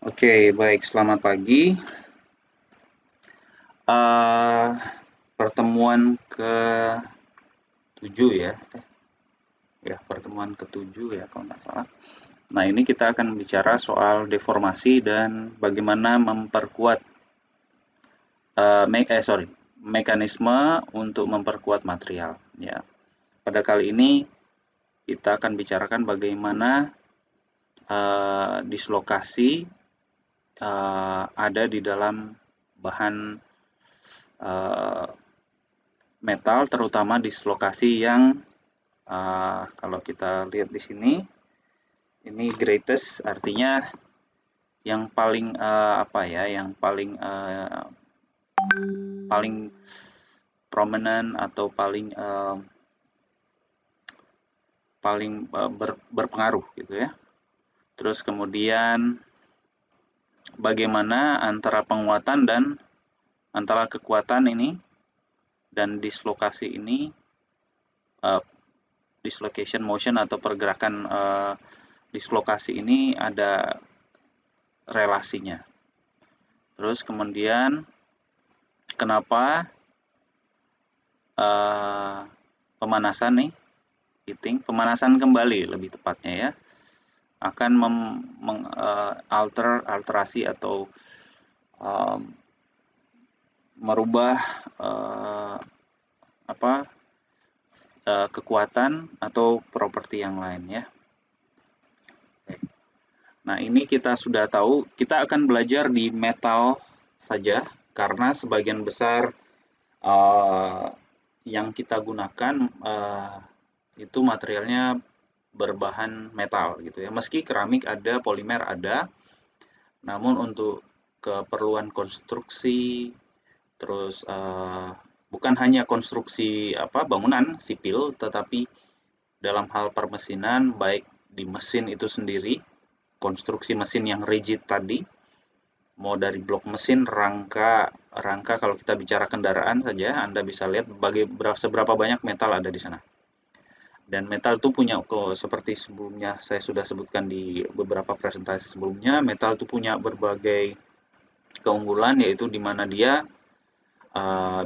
Oke, baik. Selamat pagi. Pertemuan ke-7 ya. Pertemuan ke-7 ya kalau nggak salah. Nah, ini kita akan bicara soal deformasi dan bagaimana memperkuat mekanisme untuk memperkuat material ya. Pada kali ini kita akan bicarakan bagaimana dislokasi ada di dalam bahan metal, terutama dislokasi yang kalau kita lihat di sini, ini greatest artinya yang paling yang paling prominent atau paling berpengaruh gitu ya. Terus kemudian bagaimana antara penguatan dan antara kekuatan ini dan dislokasi ini, dislocation motion atau pergerakan dislokasi ini ada relasinya. Terus kemudian kenapa pemanasan nih, pemanasan kembali lebih tepatnya ya, akan alterasi atau merubah kekuatan atau properti yang lain ya. Nah, ini kita sudah tahu, kita akan belajar di metal saja karena sebagian besar yang kita gunakan itu materialnya berbahan metal gitu ya. Meski keramik ada, polimer ada, namun untuk keperluan konstruksi, terus bukan hanya konstruksi bangunan sipil, tetapi dalam hal permesinan, baik di mesin itu sendiri, konstruksi mesin yang rigid tadi, mau dari blok mesin, rangka kalau kita bicara kendaraan saja, Anda bisa lihat seberapa banyak metal ada di sana. Dan metal itu punya, seperti sebelumnya saya sudah sebutkan di beberapa presentasi sebelumnya, metal itu punya berbagai keunggulan, yaitu di mana dia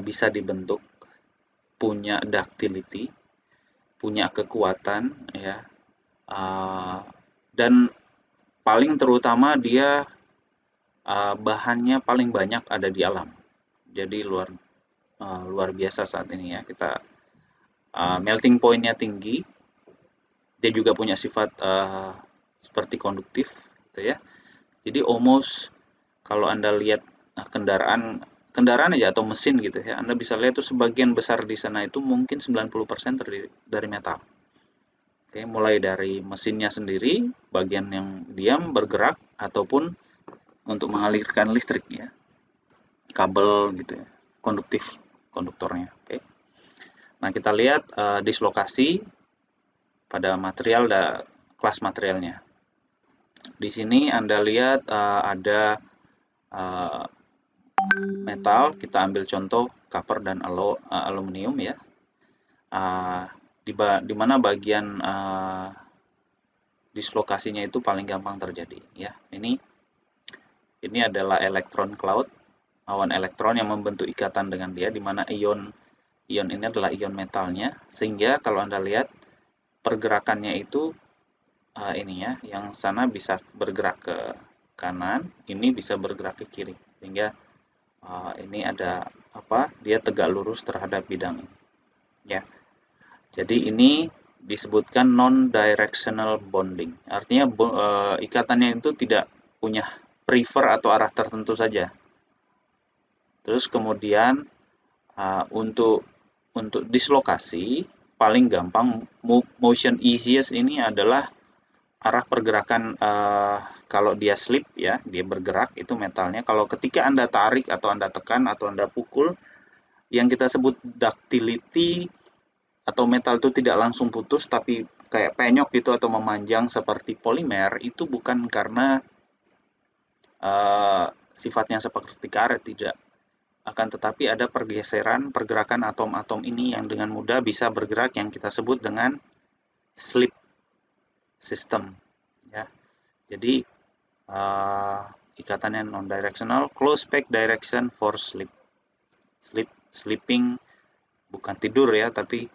bisa dibentuk, punya ductility, punya kekuatan ya, dan paling terutama dia bahannya paling banyak ada di alam. Jadi luar biasa saat ini ya. Kita melting point-nya tinggi, dia juga punya sifat seperti konduktif gitu ya. Jadi almost kalau Anda lihat kendaraan aja atau mesin gitu ya, Anda bisa lihat tuh sebagian besar di sana itu mungkin 90% terdiri dari metal. Oke, mulai dari mesinnya sendiri, bagian yang diam bergerak ataupun untuk mengalirkan listrik ya, kabel gitu ya, konduktornya. Oke. Nah, kita lihat dislokasi pada material dan kelas materialnya. Di sini Anda lihat ada metal, kita ambil contoh copper dan aluminium ya. Di mana bagian dislokasinya itu paling gampang terjadi ya. Ini adalah elektron cloud, awan elektron yang membentuk ikatan dengan dia, di mana ion ini adalah ion metalnya, sehingga kalau Anda lihat pergerakannya itu ini ya, yang sana bisa bergerak ke kanan, ini bisa bergerak ke kiri, sehingga ini ada dia tegak lurus terhadap bidang ini ya. Jadi ini disebutkan non-directional bonding, artinya ikatannya itu tidak punya prefer atau arah tertentu saja. Terus kemudian untuk dislokasi paling gampang, motion easiest ini adalah arah pergerakan. Kalau dia slip ya, dia bergerak itu metalnya. Kalau ketika Anda tarik atau Anda tekan atau Anda pukul, yang kita sebut ductility atau metal itu tidak langsung putus tapi kayak penyok gitu atau memanjang seperti polimer, itu bukan karena sifatnya seperti karet, tidak. Akan tetapi ada pergerakan atom-atom ini yang dengan mudah bisa bergerak, yang kita sebut dengan slip system ya. Jadi ikatannya non-directional. Close pack direction for sleeping, bukan tidur ya, tapi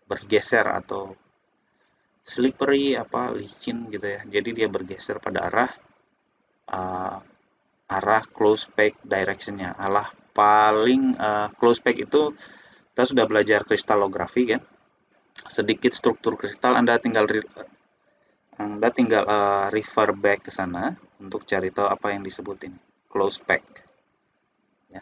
bergeser atau slippery, licin gitu ya. Jadi dia bergeser pada arah close pack directionnya. Paling close pack itu kita sudah belajar kristalografi kan. Sedikit struktur kristal, Anda tinggal refer back ke sana untuk cari tahu apa yang disebut ini close pack. Ya.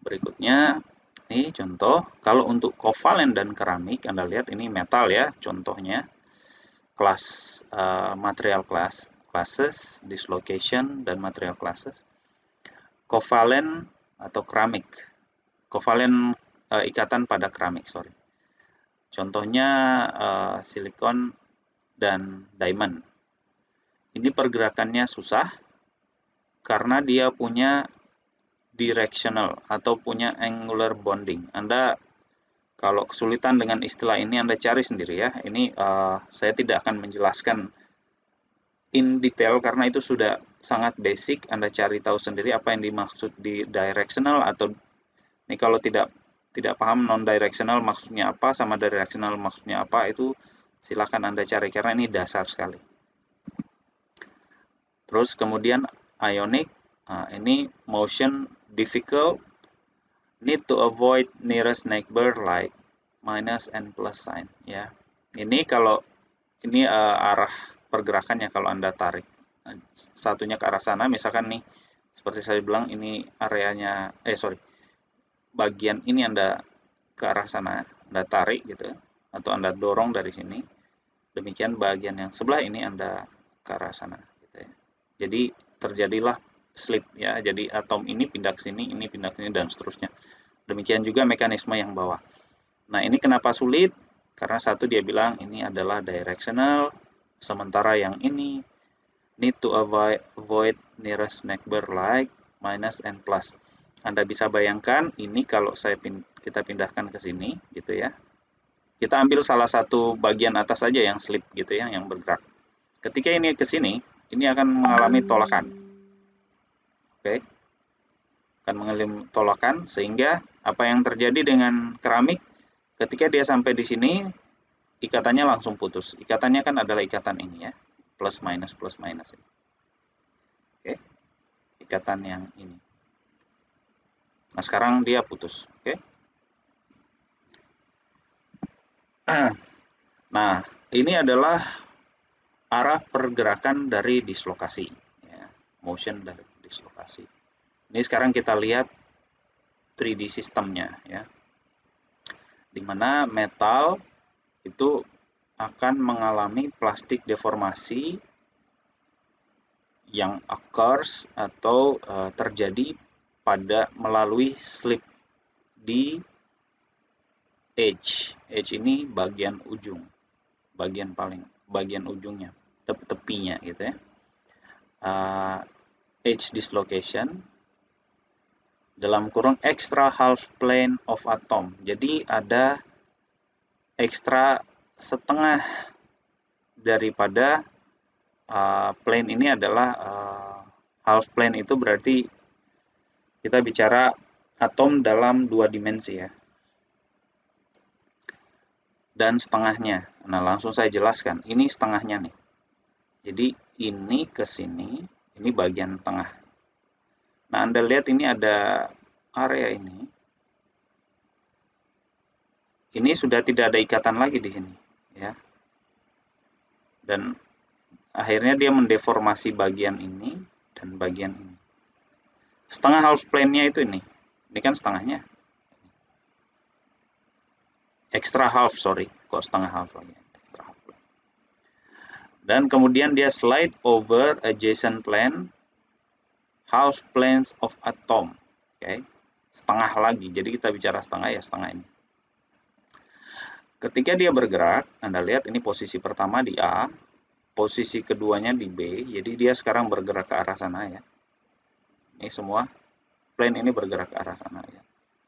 Berikutnya, ini contoh. Kalau untuk kovalen dan keramik, Anda lihat ini metal ya, contohnya kelas material classes, dislocation dan material classes. Kovalen atau keramik. Kovalen ikatan pada keramik, sorry. Contohnya silikon dan diamond. Ini pergerakannya susah karena dia punya directional atau punya angular bonding. Anda kalau kesulitan dengan istilah ini, Anda cari sendiri ya. Ini saya tidak akan menjelaskan in detail karena itu sudah sangat basic. Anda cari tahu sendiri apa yang dimaksud di directional, atau ini kalau tidak paham non-directional maksudnya apa sama directional maksudnya apa, itu silakan Anda cari karena ini dasar sekali. Terus kemudian ionic, ini motion difficult, need to avoid nearest neighbor like minus and plus sign ya. Ini kalau ini arah pergerakannya kalau Anda tarik satunya ke arah sana, misalkan nih seperti saya bilang ini areanya bagian ini Anda ke arah sana, Anda tarik gitu atau Anda dorong dari sini. Demikian bagian yang sebelah ini Anda ke arah sana gitu ya. Jadi terjadilah slip ya. Jadi atom ini pindah ke sini, ini pindah ke sini dan seterusnya. Demikian juga mekanisme yang bawah. Nah, ini kenapa sulit? Karena satu dia bilang ini adalah directional, sementara yang ini need to avoid nearest neighbor like minus and plus. Anda bisa bayangkan ini kalau kita pindahkan ke sini gitu ya. Kita ambil salah satu bagian atas saja yang slip gitu ya, yang bergerak. Ketika ini ke sini, ini akan mengalami tolakan. Oke. Akan mengalami tolakan sehingga apa yang terjadi dengan keramik ketika dia sampai di sini ikatannya langsung putus. Ikatannya kan adalah ikatan ini ya. Plus minus ini. Oke. Ikatan yang ini. Nah, sekarang dia putus, oke? Nah, ini adalah arah pergerakan dari dislokasi, ya. Motion dari dislokasi. Ini sekarang kita lihat 3D sistemnya, ya. Di mana metal itu akan mengalami plastik deformasi yang occurs atau terjadi melalui slip di edge. Edge ini bagian ujung, bagian ujungnya, tepinya gitu ya. Edge dislocation dalam kurung extra half plane of atom. Jadi ada ekstra setengah daripada plane ini adalah half plane, itu berarti kita bicara atom dalam 2 dimensi ya. Dan setengahnya. Nah, langsung saya jelaskan. Ini setengahnya nih. Jadi ini ke sini, ini bagian tengah. Nah, Anda lihat ini ada area ini. Ini sudah tidak ada ikatan lagi di sini, ya. Dan akhirnya dia mendeformasi bagian ini dan bagian ini. Setengah half plane-nya itu ini. Ini kan setengahnya. Extra half, sorry. Kok setengah half lagi? Extra half plane. Dan kemudian dia slide over adjacent plane, half planes of atom. Oke. Setengah lagi. Jadi kita bicara setengah ya, setengah ini. Ketika dia bergerak, Anda lihat ini posisi pertama di A, posisi keduanya di B. Jadi dia sekarang bergerak ke arah sana ya. Ini semua plane ini bergerak ke arah sana ya.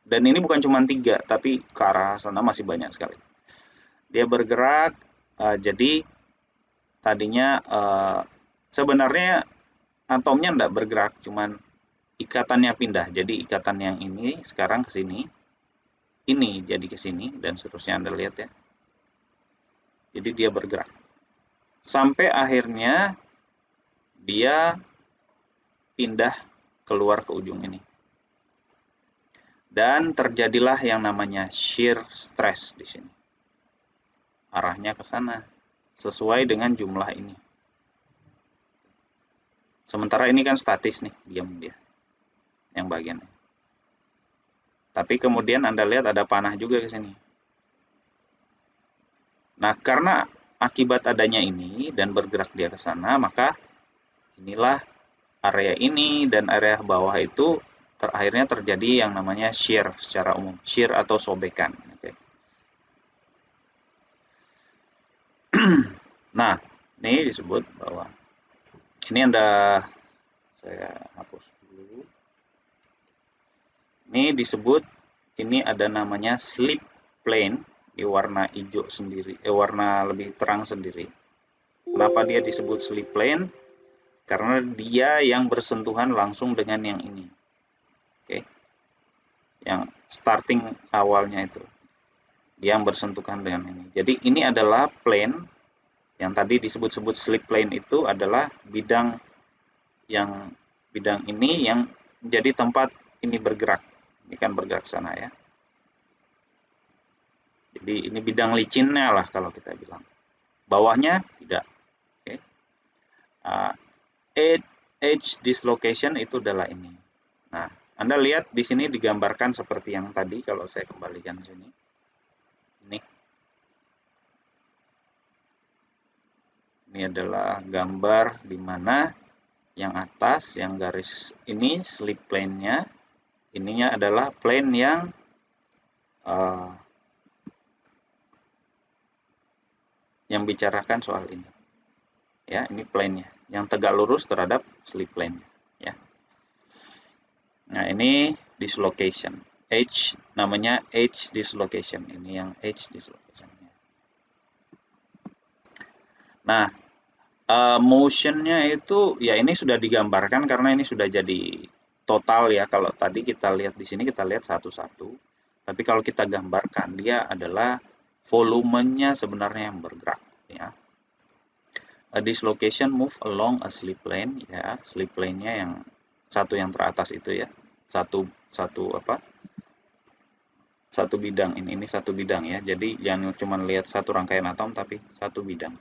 Dan ini bukan cuma 3, tapi ke arah sana masih banyak sekali. Dia bergerak, jadi tadinya sebenarnya atomnya tidak bergerak, cuman ikatannya pindah. Jadi ikatan yang ini sekarang ke sini, ini jadi ke sini, dan seterusnya. Anda lihat ya. Jadi dia bergerak. Sampai akhirnya dia pindah keluar ke ujung ini. Dan terjadilah yang namanya shear stress di sini. Arahnya ke sana, sesuai dengan jumlah ini. Sementara ini kan statis nih, diam dia. Yang bagian ini. Tapi kemudian Anda lihat ada panah juga ke sini. Nah, karena akibat adanya ini dan bergerak dia ke sana, maka inilah area ini dan area bawah itu akhirnya terjadi yang namanya shear secara umum. Shear atau sobekan. Oke. Nah, ini disebut bahwa ini saya hapus dulu. Ini disebut, ini ada namanya slip plane di warna hijau sendiri, warna lebih terang sendiri. Kenapa dia disebut slip plane? Karena dia yang bersentuhan langsung dengan yang ini. Oke. Yang starting awalnya itu. Dia yang bersentuhan dengan ini. Jadi ini adalah plane yang tadi disebut-sebut slip plane, itu adalah bidang ini yang menjadi tempat ini bergerak. Ini kan bergerak sana ya. Jadi ini bidang licinnya lah kalau kita bilang. Bawahnya tidak. Oke. Edge dislocation itu adalah ini. Nah, Anda lihat di sini digambarkan seperti yang tadi. Kalau saya kembalikan sini, ini adalah gambar di mana yang atas, yang garis ini slip plane-nya, ininya adalah plane yang bicarakan soal ini. Ya, ini plane-nya, yang tegak lurus terhadap slip plane, ya. Nah, ini dislocation. Edge, namanya edge dislocation. Ini yang edge dislocation. Nah, motion-nya itu ya ini sudah digambarkan karena ini sudah jadi total ya. Kalau tadi kita lihat di sini, kita lihat satu-satu. Tapi kalau kita gambarkan, dia adalah volumenya sebenarnya yang bergerak ya. A dislocation move along a slip plane ya. Slip plane-nya yang satu yang teratas itu ya. Satu bidang ini satu bidang ya. Jadi jangan cuma lihat satu rangkaian atom, tapi satu bidang.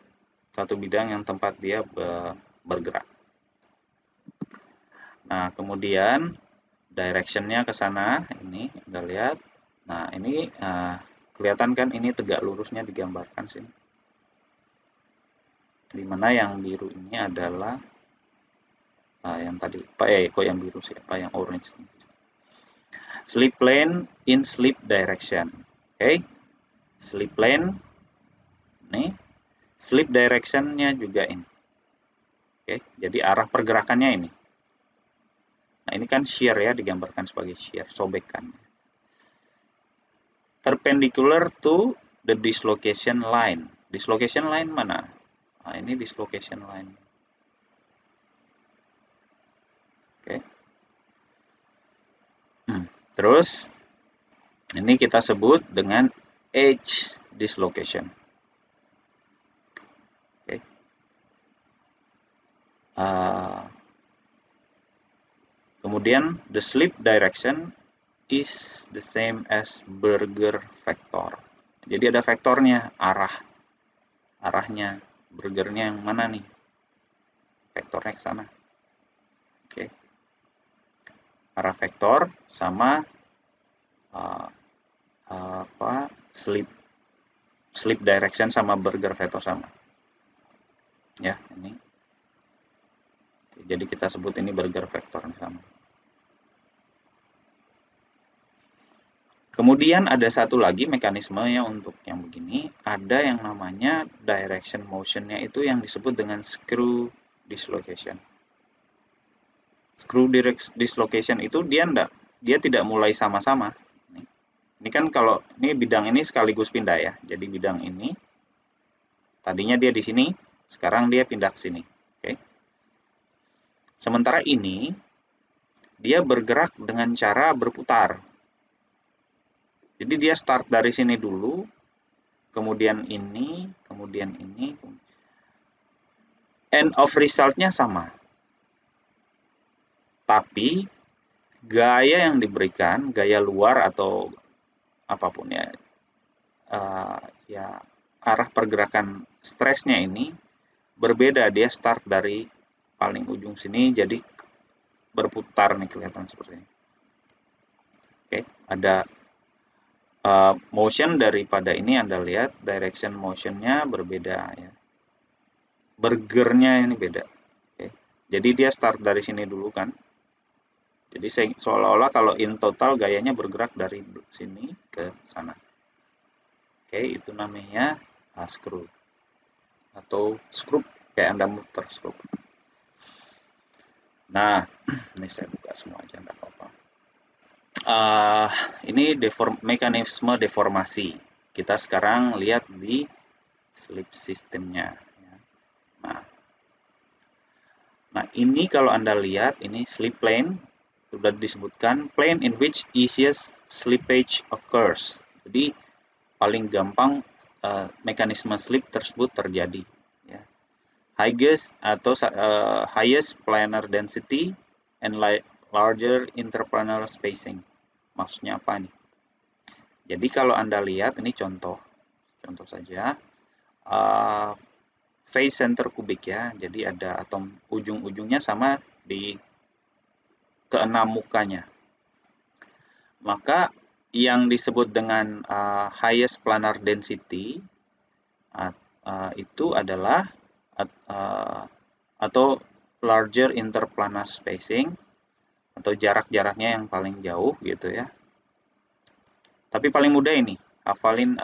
Satu bidang yang tempat dia bergerak. Nah, kemudian direction-nya ke sana, ini Anda lihat. Nah, ini kelihatan kan ini tegak lurusnya digambarkan sini. Dimana yang biru ini adalah yang tadi, kok yang biru siapa, yang orange. Slip plane in slip direction. Oke. Slip plane nih. Slip direction-nya juga ini. Oke, jadi arah pergerakannya ini. Nah, ini kan shear ya, digambarkan sebagai shear, sobekan. Perpendicular to the dislocation line. Dislocation line mana? Nah, ini dislocation line. Oke. Terus, ini kita sebut dengan edge dislocation. Oke. Kemudian, the slip direction is the same as Berger vector. Jadi ada vektornya, arahnya, Bergernya yang mana nih? Vektornya ke sana. Oke. Arah vektor sama slip direction sama Berger vector sama. Ya, ini. Jadi kita sebut ini Berger vector sama. Kemudian ada satu lagi mekanismenya untuk yang begini, ada yang namanya direction motion-nya itu yang disebut dengan screw dislocation. Screw dislocation itu dia tidak mulai sama-sama. Ini kan kalau ini bidang ini sekaligus pindah ya. Jadi bidang ini tadinya dia di sini, sekarang dia pindah ke sini. Oke. Sementara ini, dia bergerak dengan cara berputar. Jadi dia start dari sini dulu, kemudian ini, kemudian ini. End of result-nya sama. Tapi, gaya yang diberikan, gaya luar atau apapun ya, ya arah pergerakan stresnya ini berbeda. Dia start dari paling ujung sini, jadi berputar nih, kelihatan seperti ini. Oke, ada motion daripada ini Anda lihat, direction motionnya berbeda ya. Burgernya ini beda. Oke. Jadi dia start dari sini dulu kan. Jadi seolah-olah kalau in total gayanya bergerak dari sini ke sana. Oke, itu namanya screw atau screw, kayak Anda muter screw. Nah, ini saya buka semua aja, enggak apa-apa. Ini mekanisme deformasi. Kita sekarang lihat di slip systemnya. Nah, ini kalau Anda lihat, ini slip plane, sudah disebutkan, plane in which easiest slippage occurs. Jadi, paling gampang mekanisme slip tersebut terjadi. Ya. Highest atau highest planar density and larger interplanar spacing. Maksudnya apa nih? Jadi kalau Anda lihat, ini contoh saja. Phase center kubik ya, jadi ada atom ujung-ujungnya sama di keenam mukanya. Maka yang disebut dengan highest planar density itu adalah atau larger interplanar spacing atau jarak-jaraknya yang paling jauh gitu ya. Tapi paling mudah ini, hafalin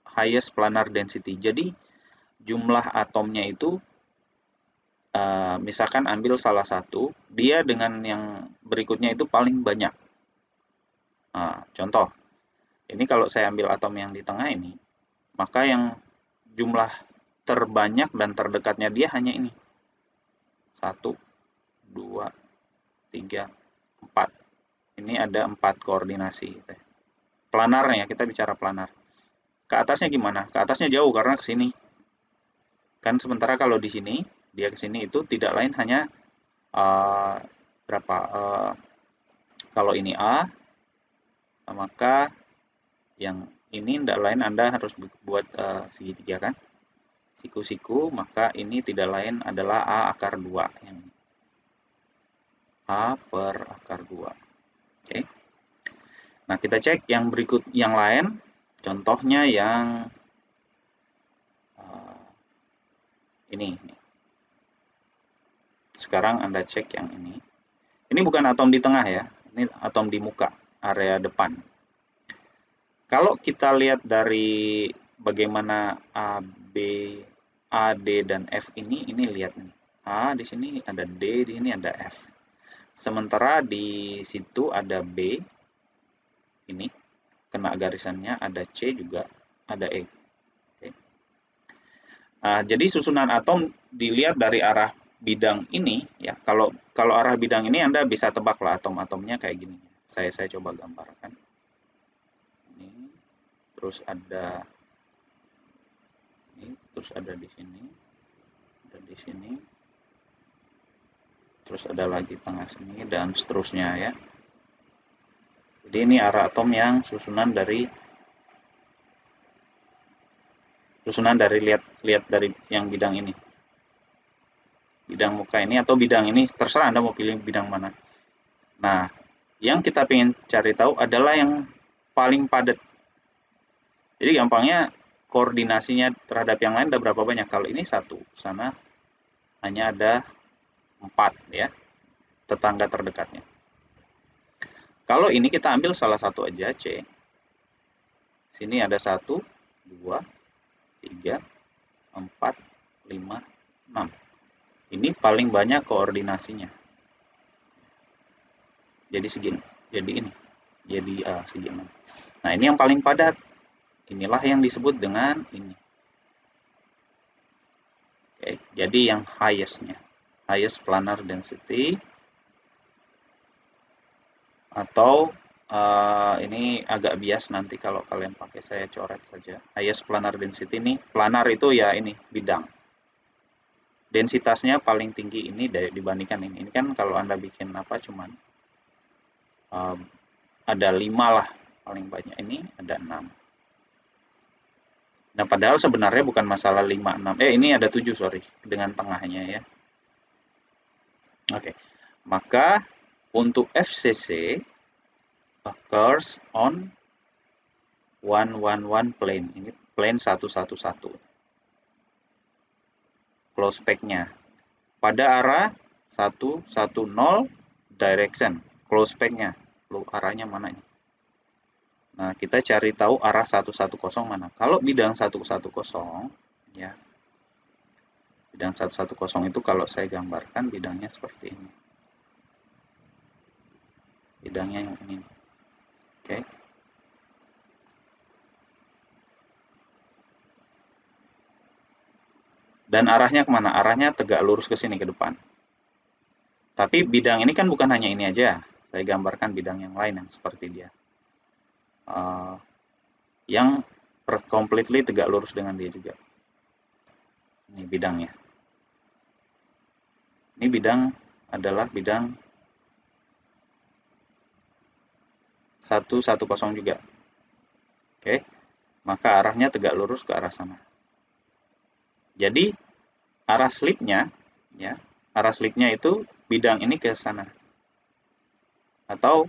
highest planar density. Jadi jumlah atomnya itu misalkan ambil salah satu, dia dengan yang berikutnya itu paling banyak. Nah, contoh, ini kalau saya ambil atom yang di tengah ini, maka yang jumlah terbanyak dan terdekatnya dia hanya ini. 1, 2, 3, 4. Ini ada 4 koordinasi. Planarnya, kita bicara planar. Ke atasnya gimana? Ke atasnya jauh karena ke sini. Kan sementara kalau di sini, dia ke sini itu tidak lain hanya berapa? Kalau ini A, maka yang ini tidak lain Anda harus buat segitiga kan? Siku-siku, maka ini tidak lain adalah A akar 2. A per akar 2. Oke. Nah, kita cek yang berikut yang lain. Contohnya yang ini. Sekarang Anda cek yang ini. Ini bukan atom di tengah ya. Ini atom di muka, area depan. Kalau kita lihat dari bagaimana A, B, A, D, dan F ini lihat nih. A di sini ada D, di sini ada F. Sementara di situ ada B, ini kena garisannya, ada C juga, ada E. Oke. Nah, jadi susunan atom dilihat dari arah bidang ini, ya. Kalau arah bidang ini Anda bisa tebak lah atom-atomnya kayak gini. Saya coba gambarkan. Ini, terus ada ini, terus ada di sini, ada di sini. Terus ada lagi tengah sini dan seterusnya ya. Jadi ini arah atom yang susunan dari lihat dari yang bidang ini. Bidang muka ini atau bidang ini, terserah Anda mau pilih bidang mana. Nah, yang kita ingin cari tahu adalah yang paling padat. Jadi gampangnya koordinasinya terhadap yang lain ada berapa banyak. Kalau ini 1, sana hanya ada 4 ya, tetangga terdekatnya. Kalau ini kita ambil salah satu aja, C. Sini ada 1, 2, 3, 4, 5, 6. Ini paling banyak koordinasinya. Jadi segini, jadi ini. Jadi segini. Nah, ini yang paling padat. Inilah yang disebut dengan ini. Oke, jadi yang highest-nya. highest planar density, atau ini agak bias nanti kalau kalian pakai, saya coret saja. Highest planar density ini, planar itu ya ini bidang. Densitasnya paling tinggi ini dibandingkan ini. Ini kan kalau Anda bikin apa cuman ada 5 lah paling banyak, ini ada 6. Nah, padahal sebenarnya bukan masalah 5, 6. Ini ada 7, sorry, dengan tengahnya ya. Oke. Maka untuk FCC occurs on 111 plane. Ini plane 111. Close pack-nya. Pada arah 110 direction. Close pack-nya. Arahnya mana ini? Nah, kita cari tahu arah 110 mana. Kalau bidang 110 ya. Bidang 110 itu kalau saya gambarkan bidangnya seperti ini. Bidangnya yang ini. Oke. Dan arahnya kemana? Arahnya tegak lurus ke sini, ke depan. Tapi bidang ini kan bukan hanya ini aja. Saya gambarkan bidang yang lain yang seperti dia. Yang completely tegak lurus dengan dia juga. Ini bidangnya. Ini bidang adalah bidang 110 juga. Oke. Maka arahnya tegak lurus ke arah sana. Jadi arah slipnya ya, arah slipnya itu bidang ini ke sana. Atau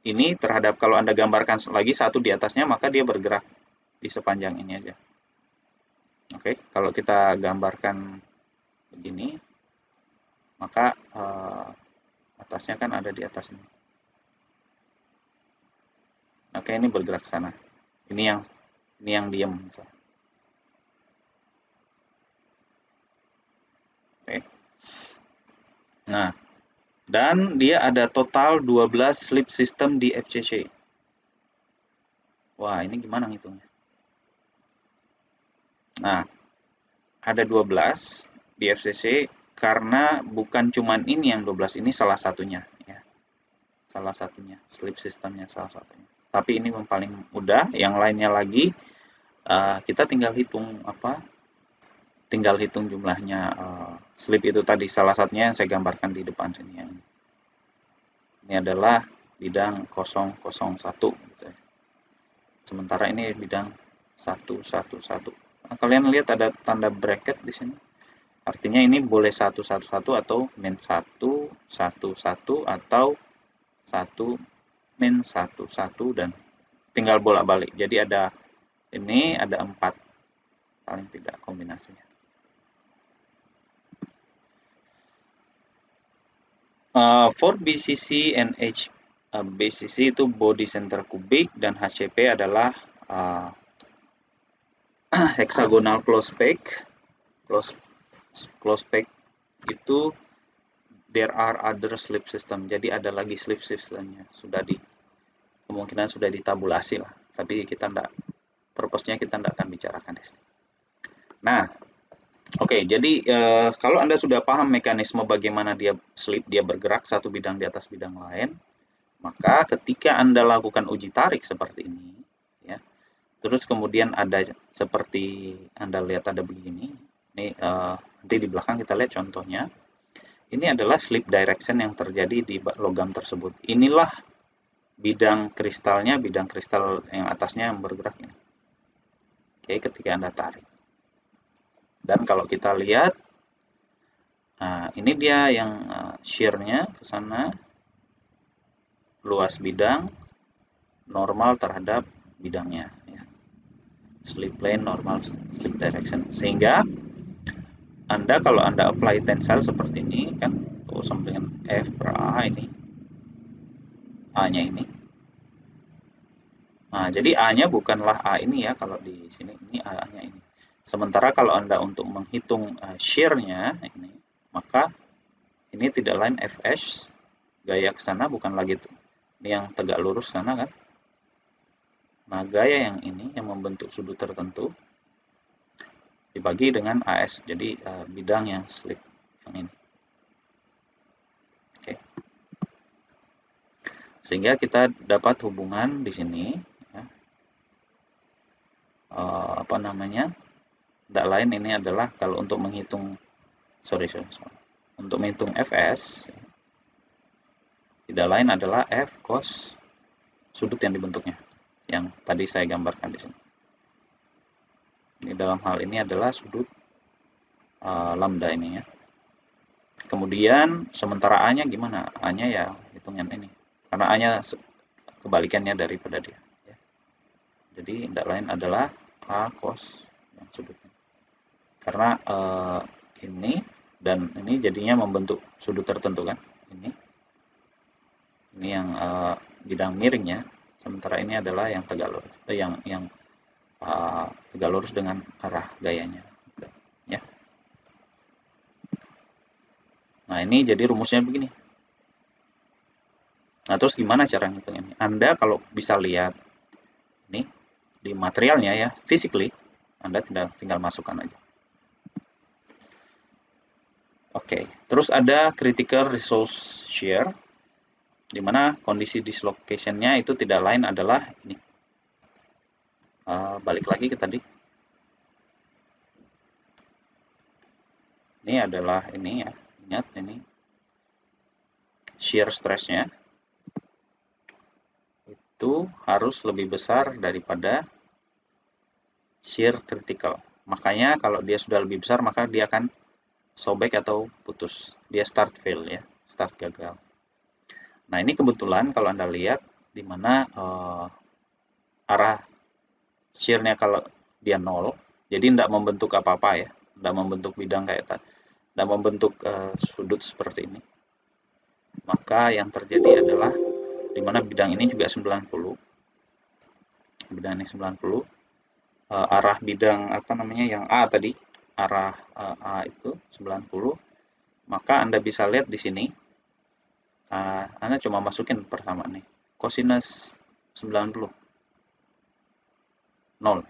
ini terhadap, kalau Anda gambarkan lagi satu di atasnya, maka dia bergerak di sepanjang ini aja. Oke, kalau kita gambarkan begini, maka atasnya kan ada di atas ini. Oke, ini bergerak ke sana. Ini yang diam. Oke. Nah, dan dia ada total 12 slip system di FCC. Wah, ini gimana ngitungnya? Nah, ada 12 di FCC karena bukan cuman ini yang 12, ini salah satunya ya. Salah satunya, slip systemnya salah satunya. Tapi ini yang paling mudah, yang lainnya lagi kita tinggal hitung jumlahnya slip itu tadi. Salah satunya yang saya gambarkan di depan sini ya. Ini adalah bidang 001 gitu ya. Sementara ini bidang 111. Nah, kalian lihat ada tanda bracket di sini. Artinya ini boleh 111 atau min 111 atau 1 min 11 dan tinggal bolak-balik. Jadi ada ini ada 4 paling tidak kombinasinya. For BCC and BCC itu body center cubic dan HCP adalah hexagonal close pack. Close pack itu there are other slip system. Jadi ada lagi slip systemnya. Kemungkinan sudah ditabulasi lah. Tapi kita enggak, purpose-nya kita enggak akan bicarakan di sini. Nah, oke, jadi kalau Anda sudah paham mekanisme bagaimana dia bergerak satu bidang di atas bidang lain, maka ketika Anda lakukan uji tarik seperti ini, ya, terus kemudian ada seperti Anda lihat ada begini, ini nanti di belakang kita lihat contohnya, ini adalah slip direction yang terjadi di logam tersebut. Inilah bidang kristalnya, bidang kristal yang atasnya yang bergerak ini. Oke, ketika Anda tarik. Dan kalau kita lihat, nah, ini dia yang shear-nya ke sana, luas bidang, normal terhadap bidangnya. Ya. Slip plane, normal, slip direction. Sehingga Anda kalau Anda apply tensile seperti ini, kan sama dengan F per A ini, A-nya ini. Nah, jadi A-nya bukanlah A ini ya, kalau di sini, ini A-nya ini. Sementara kalau Anda untuk menghitung shear-nya ini, maka ini tidak lain Fs, gaya ke sana bukan lagi ini yang tegak lurus sana kan. Nah, gaya yang ini yang membentuk sudut tertentu dibagi dengan AS, jadi bidang yang slip yang ini. Sehingga kita dapat hubungan di sini, ya. Apa namanya? Tidak lain ini adalah kalau untuk menghitung, untuk menghitung Fs, tidak lain adalah F cos sudut yang dibentuknya, yang tadi saya gambarkan di sini. Ini dalam hal ini adalah sudut lambda ini ya. Kemudian sementara A-nya gimana? A-nya ya hitungan ini. Karena A-nya kebalikannya daripada dia. Ya. Jadi tidak lain adalah A cos yang sudutnya. Karena ini dan ini jadinya membentuk sudut tertentu kan. Ini yang bidang miringnya. Sementara ini adalah yang tegak lurus. Yang tegak lurus dengan arah gayanya. Ya. Nah, ini jadi rumusnya begini. Nah, terus gimana cara ngitung ini? Anda kalau bisa lihat ini di materialnya ya, physically, Anda tinggal masukkan aja. Oke, terus ada critical resource shear, di mana kondisi dislocation-nya itu tidak lain adalah ini. Balik lagi ke tadi. Ini adalah ini ya, ingat ini shear stress-nya itu harus lebih besar daripada shear critical. Makanya kalau dia sudah lebih besar maka dia akan sobek atau putus. Dia start fail ya, start gagal. Nah, ini kebetulan kalau Anda lihat di mana arah shear-nya kalau dia 0, jadi tidak membentuk apa-apa ya, tidak membentuk bidang kayak tadi, tidak membentuk sudut seperti ini. Maka yang terjadi adalah di mana bidang ini juga 90, bidang ini 90, arah bidang apa namanya yang A tadi, arah A itu 90, maka Anda bisa lihat di sini, Anda cuma masukin persamaan nih, cosinus 90, 0.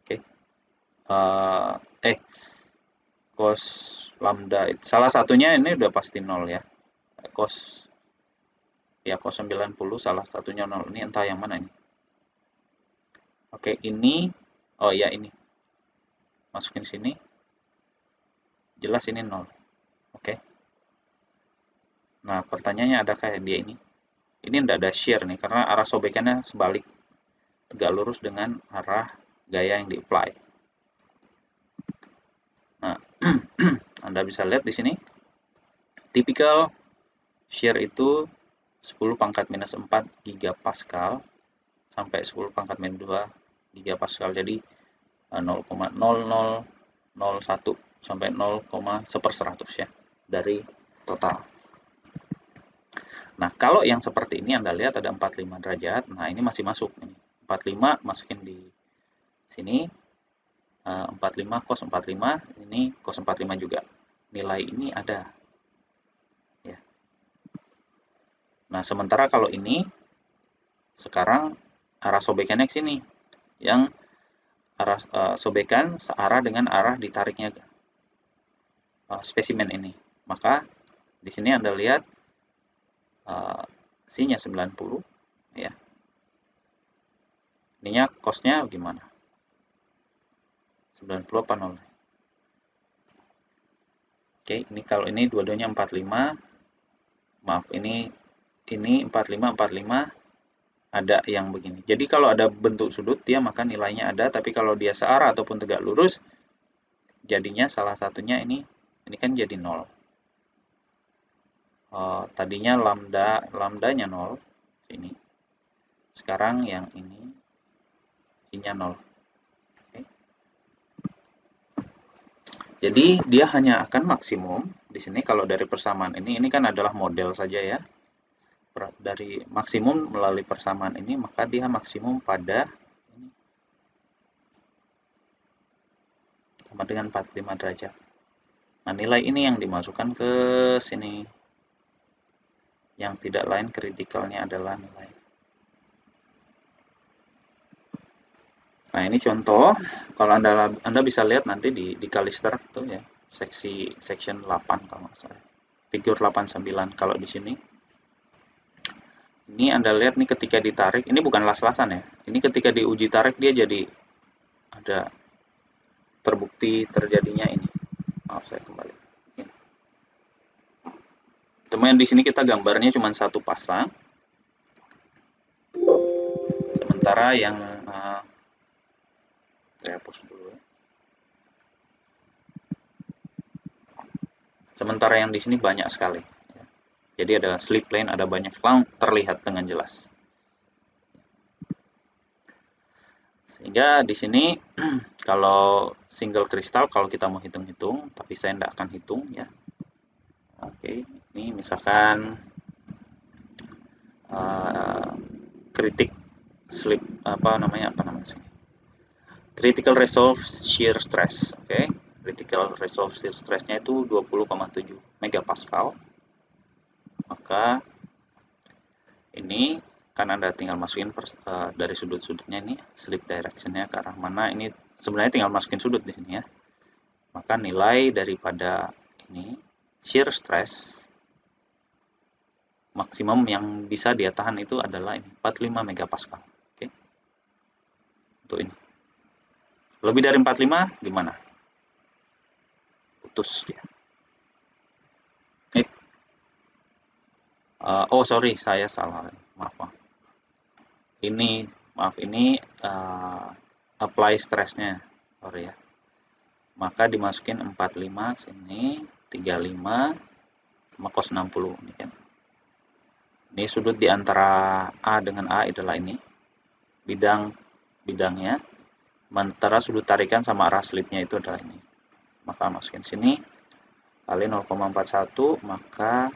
Oke. Cos lambda itu salah satunya ini udah pasti 0 ya. Cos 90 salah satunya 0. Ini entah yang mana ini. Oke, ini oh ya ini. Masukin sini. Jelas ini 0. Oke. Nah, pertanyaannya adakah dia ini? Ini tidak ada shear nih karena arah sobekannya sebalik. Tegak lurus dengan arah gaya yang di-apply. Nah, Anda bisa lihat di sini. Typical shear itu 10 pangkat minus 4 gigapascal sampai 10 pangkat minus 2 gigapascal. Jadi 0,0001 sampai 0,1/100 ya dari total. Nah, kalau yang seperti ini Anda lihat ada 45 derajat. Nah, ini masih masuk ini. 45 masukin di sini. 45 cos 45, ini cos 45 juga. Nilai ini ada. Ya. Nah, sementara kalau ini sekarang arah sobekannya ke sini. Yang arah sobekan searah dengan arah ditariknya spesimen ini. Maka di sini Anda lihat C-nya 90 ya. Ininya cos-nya gimana? 90 apa 0? Oke, ini kalau ini dua-duanya 45. Maaf, ini 45 ada yang begini. Jadi kalau ada bentuk sudut dia maka nilainya ada, tapi kalau dia searah ataupun tegak lurus jadinya salah satunya ini kan jadi 0. Tadinya lambdanya 0 sini. Sekarang yang ini-nya 0. Oke. Jadi dia hanya akan maksimum di sini kalau dari persamaan ini kan adalah model saja ya. Dari maksimum melalui persamaan ini maka dia maksimum pada ini sama dengan 45 derajat. Nah, nilai ini yang dimasukkan ke sini. Yang tidak lain kritikalnya adalah nilai. Nah, ini contoh. Kalau Anda bisa lihat nanti di Kalister itu ya, section 8 kalau nggak salah. Figur 89 kalau di sini. Ini Anda lihat nih ketika ditarik, ini bukan las-lasan ya. Ini ketika diuji tarik dia jadi ada terbukti terjadinya ini. Maaf, saya kembali. Ini. Teman di sini kita gambarnya cuma satu pasang. Sementara yang saya hapus dulu ya. Sementara yang di sini banyak sekali. Jadi ada slip lane, ada banyak sekali terlihat dengan jelas. Sehingga di sini kalau single kristal kalau kita mau hitung-hitung, tapi saya tidak akan hitung ya. Oke, ini misalkan kritik slip apa namanya sih? Critical resolve shear stress, oke. Critical resolve shear stressnya itu 20,7 megapascal. Maka ini kan Anda tinggal masukin dari sudut-sudutnya ini slip directionnya ke arah mana, ini sebenarnya tinggal masukin sudut di sini ya. Maka nilai daripada ini shear stress maksimum yang bisa dia tahan itu adalah ini 45 megapascal. Oke. Untuk ini. Lebih dari 45 gimana? Putus dia. Oh sorry, saya salah. Maaf. Ini apply stressnya, sorry ya. Maka dimasukin 45 sini, 35 sama cos 60 ini kan. Ini sudut di antara A dengan A adalah ini. Bidangnya. Sementara sudut tarikan sama arah slipnya itu adalah ini. Maka masukin sini kali 0,41, maka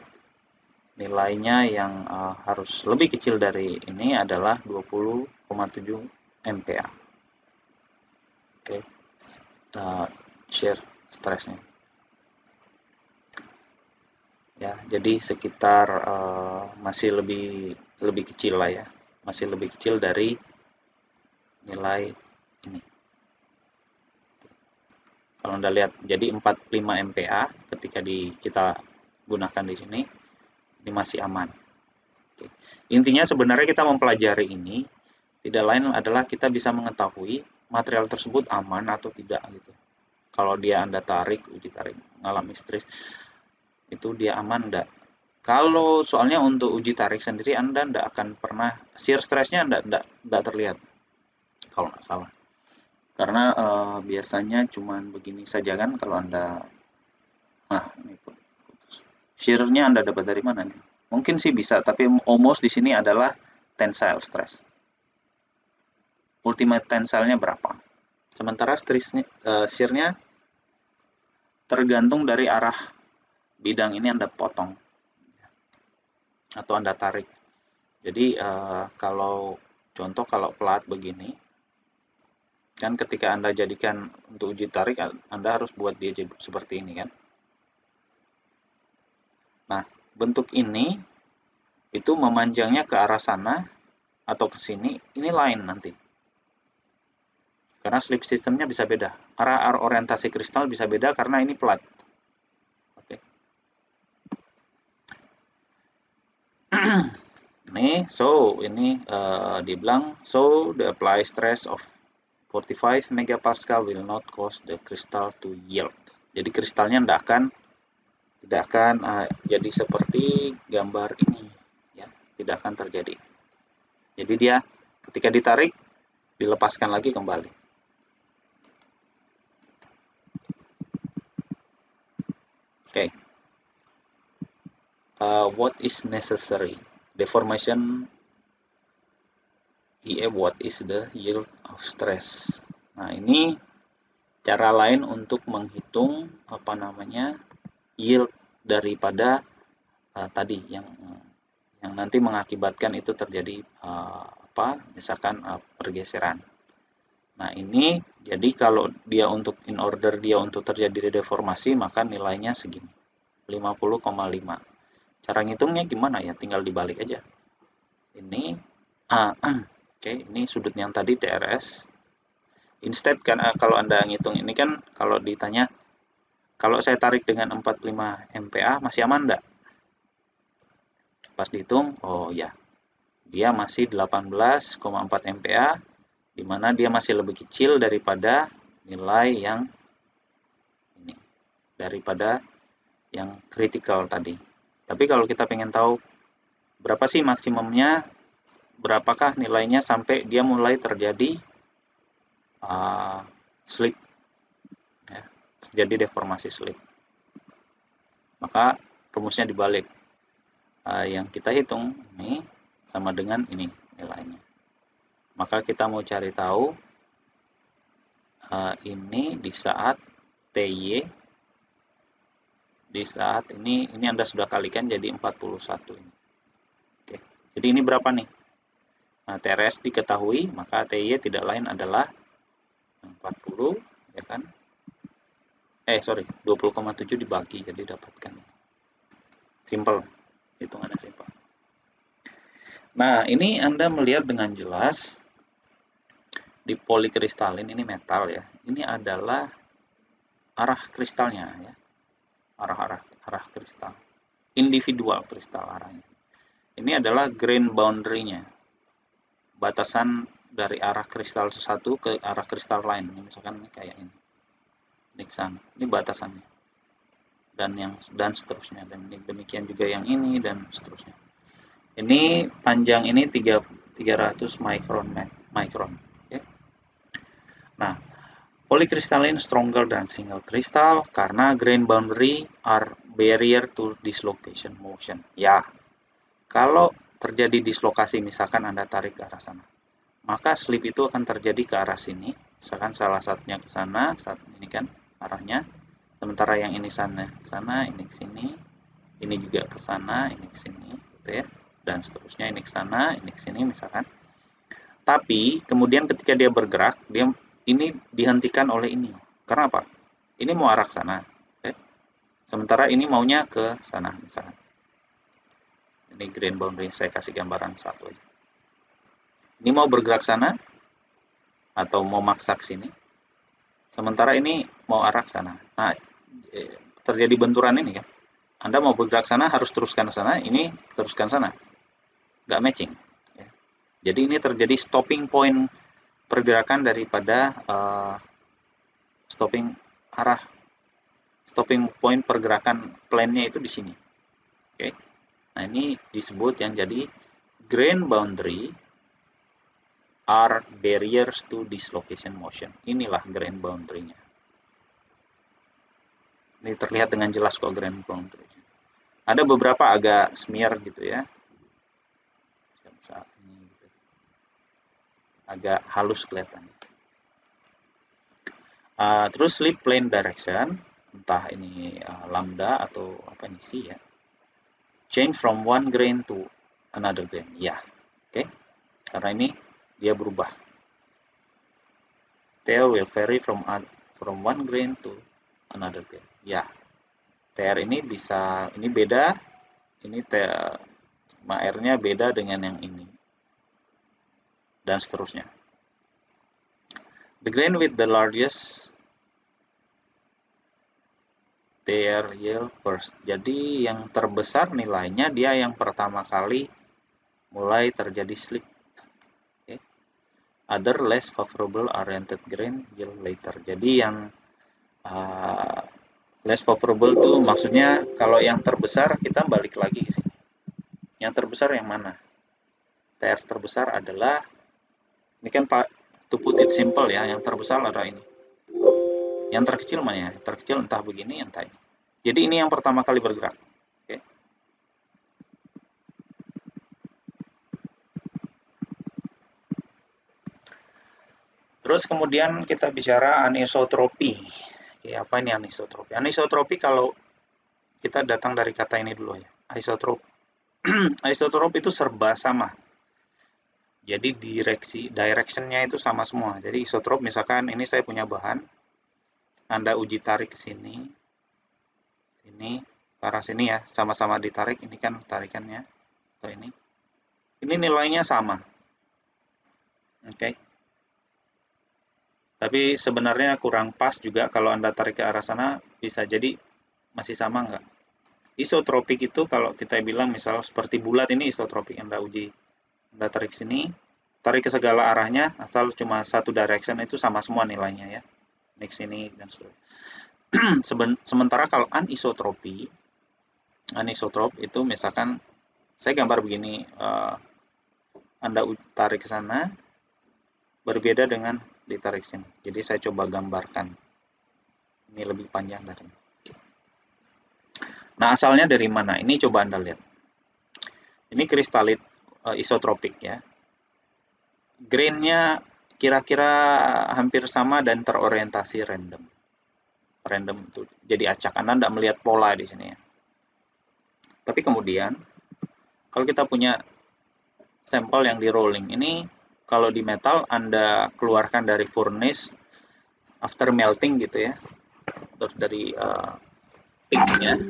nilainya yang harus lebih kecil dari ini adalah 20,7 MPa. Oke. Shear stressnya. Ya, jadi sekitar masih lebih kecil lah ya, masih lebih kecil dari nilai ini. Kalau Anda lihat, jadi 45 MPa ketika kita gunakan di sini, ini masih aman. Oke. Intinya sebenarnya kita mempelajari ini tidak lain adalah kita bisa mengetahui material tersebut aman atau tidak gitu. Kalau dia Anda tarik, uji tarik, mengalami stres, itu dia aman enggak? Kalau soalnya untuk uji tarik sendiri Anda enggak akan pernah shear stressnya enggak terlihat kalau nggak salah. Karena biasanya cuman begini saja kan kalau Anda ini putus. Shear-nya Anda dapat dari mana nih? Mungkin sih bisa, tapi almost di sini adalah tensile stress. Ultimate tensile-nya berapa? Sementara shear-nya tergantung dari arah bidang ini Anda potong atau Anda tarik. Jadi kalau contoh kalau pelat begini, kan ketika Anda jadikan untuk uji tarik, Anda harus buat dia seperti ini kan. Nah, bentuk ini itu memanjangnya ke arah sana atau ke sini, ini lain nanti. Karena slip sistemnya bisa beda. Arah orientasi kristal bisa beda karena ini pelat. Nih, ini dibilang the apply stress of 45 megapascal will not cause the crystal to yield. Jadi kristalnya tidak akan jadi seperti gambar ini, ya, tidak akan terjadi. Jadi dia ketika ditarik dilepaskan lagi kembali. Okay. What is necessary? Deformation what is the yield of stress. Nah, ini cara lain untuk menghitung yield daripada tadi yang nanti mengakibatkan itu terjadi misalkan pergeseran. Nah, ini jadi kalau dia in order dia untuk terjadi deformasi maka nilainya segini. 50,5. Cara ngitungnya gimana ya? Tinggal dibalik aja. Ini oke, ini sudut yang tadi TRS. Instead kan kalau Anda ngitung ini kan kalau ditanya kalau saya tarik dengan 45 MPa masih aman enggak? Pas dihitung, oh ya. dia masih 18,4 MPa, di mana dia masih lebih kecil daripada nilai yang ini, daripada yang critical tadi. Tapi kalau kita pengen tahu berapa sih maksimumnya, berapakah nilainya sampai dia mulai terjadi slip, ya, terjadi deformasi slip, maka rumusnya dibalik. Yang kita hitung ini sama dengan ini nilainya. Maka kita mau cari tahu ini di saat TY, di saat ini Anda sudah kalikan jadi 41 ini. Oke. Jadi ini berapa nih? Nah, TRS diketahui, maka TY tidak lain adalah 40, ya kan? 20,7 dibagi, jadi dapatkan. Simple, hitungannya simple. Nah, ini Anda melihat dengan jelas di polikristalin, ini metal ya. Ini adalah arah kristalnya ya. Arah kristal. Individual kristal arahnya. Ini adalah grain boundary-nya. Batasan dari arah kristal satu ke arah kristal lain. Misalkan ini kayak ini. Ini batasannya. Dan seterusnya. Dan demikian juga yang ini dan seterusnya. Ini panjang ini 300 micron. Okay. Nah, polycrystalline stronger than single crystal karena grain boundary are barrier to dislocation motion. Ya, kalau terjadi dislokasi, misalkan Anda tarik ke arah sana, maka slip itu akan terjadi ke arah sini. Misalkan salah satunya ke sana, saat ini kan arahnya, sementara yang ini sana ke sana, ini ke sini, ini juga ke sana, ini ke sini, gitu ya. Dan seterusnya, ini ke sana, ini ke sini misalkan. Tapi kemudian ketika dia bergerak, dia ini dihentikan oleh ini. Karena apa? Ini mau arah ke sana. Okay? Sementara ini maunya ke sana misalkan. Ini grain boundary, saya kasih gambaran satu aja. Ini mau bergerak sana atau mau maksa ke sini. Sementara ini mau arah ke sana. Nah, terjadi benturan ini kan. Anda mau bergerak sana harus teruskan ke sana, ini teruskan sana. Nggak matching. Ya. Jadi ini terjadi stopping point pergerakan daripada stopping point pergerakan plane-nya itu di sini. Oke. Nah, ini disebut yang jadi grain boundary are barriers to dislocation motion. Inilah grain boundary-nya. Ini terlihat dengan jelas kok grain boundary. Ada beberapa agak smear gitu ya. Agak halus kelihatan. Terus slip plane direction, entah ini lambda atau apa ini sih ya. Change from one grain to another grain. Ya, oke. Karena ini dia berubah. Tail will vary from one grain to another grain. Ya, TR ini bisa, ini beda, ini R-nya beda dengan yang ini. Dan seterusnya. The grain with the largest TR yield first. Jadi yang terbesar nilainya dia yang pertama kali mulai terjadi slip. Okay. Other less favorable oriented grain yield later. Jadi yang less favorable itu maksudnya kalau yang terbesar kita balik lagi ke sini. Yang terbesar yang mana? TR terbesar adalah, ini kan Pak, to put it simple ya, yang terbesar adalah ini. Yang terkecil mana ya? Terkecil entah begini, entah ini. Jadi ini yang pertama kali bergerak. Oke. Terus kemudian kita bicara anisotropi. Oke, apa ini anisotropi? Anisotropi kalau kita datang dari kata ini dulu ya. Isotrop. Isotrop itu serba sama. Jadi directionnya itu sama semua. Jadi isotrop, misalkan ini saya punya bahan, Anda uji tarik ke sini, ini ke arah sini ya, sama-sama ditarik, ini kan tarikannya, atau ini nilainya sama. Oke. Tapi sebenarnya kurang pas juga kalau Anda tarik ke arah sana, bisa jadi masih sama nggak? Isotropik itu kalau kita bilang misal seperti bulat ini isotropik, Anda uji Anda tarik sini, tarik ke segala arahnya, asal cuma satu direction itu sama semua nilainya ya. Mix ini dan sementara kalau anisotrop itu misalkan saya gambar begini, Anda tarik ke sana, berbeda dengan ditarik sini. Jadi saya coba gambarkan. Ini lebih panjang dari ini. Nah, asalnya dari mana? Ini coba Anda lihat. Ini kristalit isotropik ya. Grainnya kira-kira hampir sama dan terorientasi random. Random itu jadi acak. Anda tidak melihat pola di sini ya. Tapi kemudian kalau kita punya sampel yang di rolling, ini kalau di metal Anda keluarkan dari furnace after melting gitu ya, terus dari peaknya,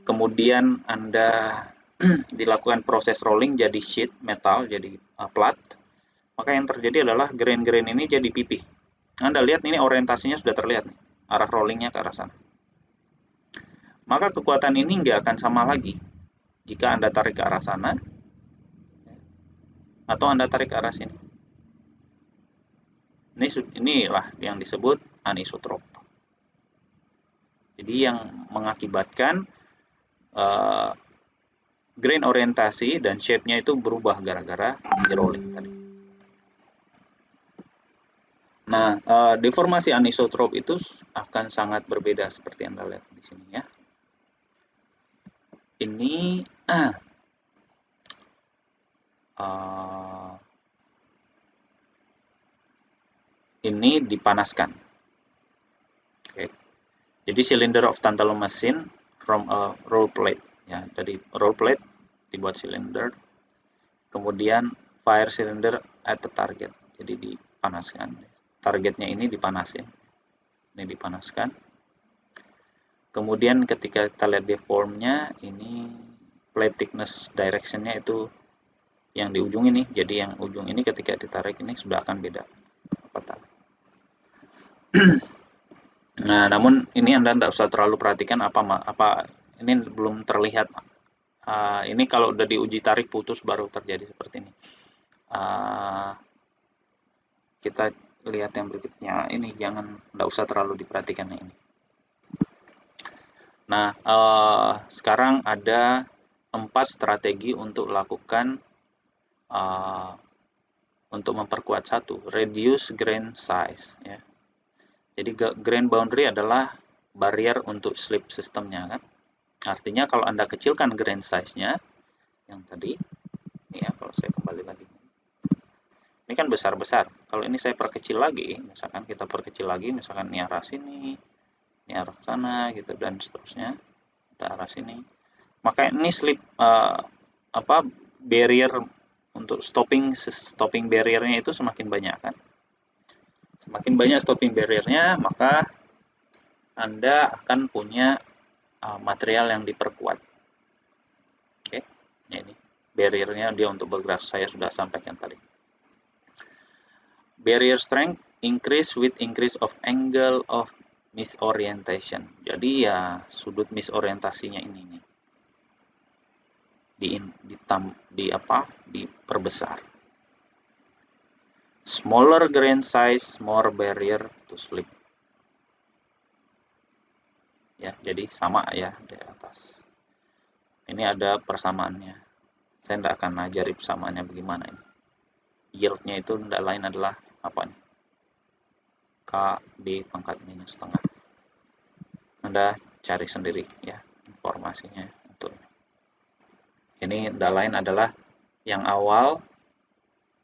kemudian Anda dilakukan proses rolling jadi sheet metal, jadi plat, maka yang terjadi adalah grain-grain ini jadi pipih. Anda lihat ini orientasinya sudah terlihat nih, arah rollingnya ke arah sana. Maka kekuatan ini nggak akan sama lagi jika Anda tarik ke arah sana atau Anda tarik ke arah sini. Inilah yang disebut anisotrop. Jadi yang mengakibatkan grain orientasi dan shape-nya itu berubah gara-gara di rolling tadi. Nah, deformasi anisotrop itu akan sangat berbeda seperti Anda lihat di sini ya. Ini ini dipanaskan. Oke. Jadi cylinder of tantalum machine from a roll plate ya. Jadi roll plate dibuat cylinder. Kemudian fire cylinder at the target. Jadi dipanaskan. Targetnya ini dipanasin. Ini dipanaskan. Kemudian ketika kita lihat deformnya, ini plate thickness directionnya itu yang di ujung ini. Jadi yang ujung ini ketika ditarik ini sudah akan beda. Nah, namun ini Anda tidak usah terlalu perhatikan apa ini belum terlihat. Ini kalau udah diuji tarik putus baru terjadi seperti ini. Kita lihat yang berikutnya. Ini tidak usah terlalu diperhatikan ini. Nah, sekarang ada 4 strategi untuk lakukan untuk memperkuat satu, reduce grain size ya. Jadi grain boundary adalah barrier untuk slip sistemnya kan. Artinya kalau Anda kecilkan grain size-nya yang tadi ya, kalau saya kembali lagi. Ini kan besar-besar. Kalau ini saya perkecil lagi, misalkan kita perkecil lagi, misalkan ini arah sini, ini arah sana gitu dan seterusnya. Kita arah sini. Maka ini slip barrier untuk stopping barriernya itu semakin banyak kan. Semakin banyak stopping barriernya, maka Anda akan punya material yang diperkuat. Oke, ini barriernya dia untuk bergerak saya sudah sampaikan tadi. Barrier strength increase with increase of angle of misorientation. Jadi ya sudut misorientasinya ini nih diperbesar. Smaller grain size, more barrier to slip. Ya, jadi sama ya di atas. Ini ada persamaannya. Saya tidak akan ajari persamaannya bagaimana ini. Yield-nya itu tidak lain adalah apa nih? K D pangkat minus setengah. Anda cari sendiri ya informasinya untuk ini tidak lain adalah yang awal,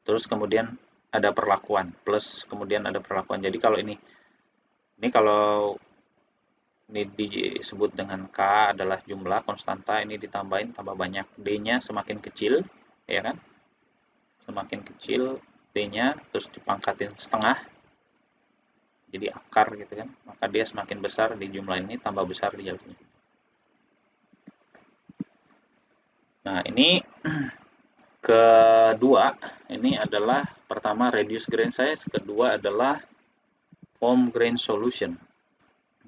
terus kemudian ada perlakuan plus kemudian ada perlakuan. Jadi kalau ini kalau ini disebut dengan K adalah jumlah konstanta, ini ditambahin tambah banyak, D-nya semakin kecil ya kan, semakin kecil D-nya terus dipangkatin setengah jadi akar gitu kan, maka dia semakin besar di jumlah ini tambah besar di jalurnya. Nah ini kedua ini adalah pertama reduce grain size, kedua adalah form grain solution.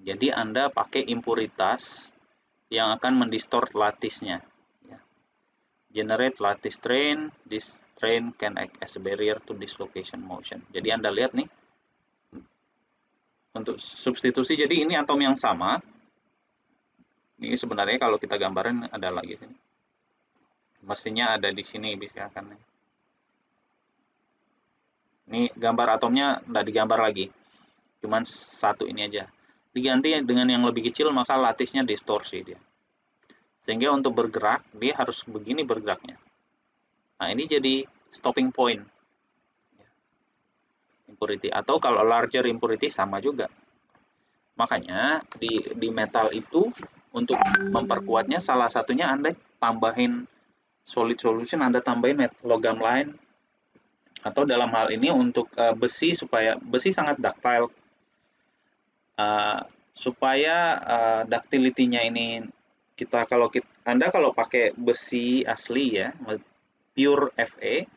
Jadi Anda pakai impuritas yang akan mendistort lattice-nya. Ya. generate lattice strain. This strain can act as a barrier to dislocation motion. Jadi Anda lihat nih, untuk substitusi, jadi ini atom yang sama. Ini sebenarnya kalau kita gambaran ada lagi sini. Mestinya ada di sini bisa kan. Ini gambar atomnya nggak digambar lagi. Cuman satu ini aja. Diganti dengan yang lebih kecil, maka lattisnya distorsi dia. Sehingga untuk bergerak, dia harus begini bergeraknya. Nah, ini jadi stopping point. Impurity. Atau kalau larger impurity sama juga. Makanya di metal itu untuk memperkuatnya salah satunya Anda tambahin solid solution, Anda tambahin logam lain. Atau dalam hal ini untuk besi, supaya besi sangat ductile. Supaya ductility-nya ini Anda kalau pakai besi asli ya, pure Fe,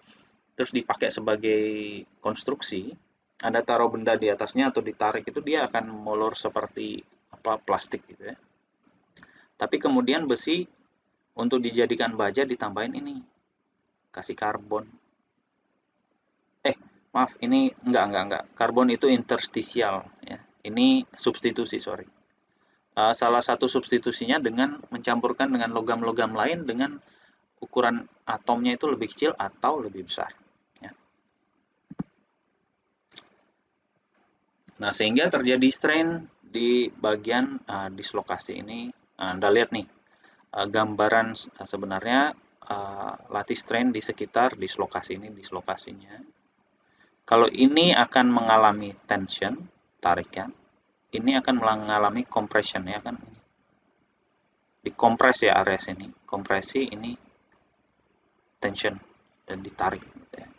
terus dipakai sebagai konstruksi, Anda taruh benda di atasnya atau ditarik itu dia akan molor seperti plastik gitu ya. Tapi kemudian besi untuk dijadikan baja ditambahin ini, kasih karbon. Maaf, ini enggak. Karbon itu interstisial ya. Ini substitusi, sorry. Salah satu substitusinya dengan mencampurkan dengan logam-logam lain dengan ukuran atomnya itu lebih kecil atau lebih besar. Ya. Nah, sehingga terjadi strain di bagian dislokasi ini. Anda lihat nih, gambaran sebenarnya lattice strain di sekitar dislokasi ini, dislokasinya. Kalau ini akan mengalami tension, tarikan. Ini akan mengalami compression ya kan. Dikompres ya area sini, kompresi, ini tension dan ditarik gitu ya.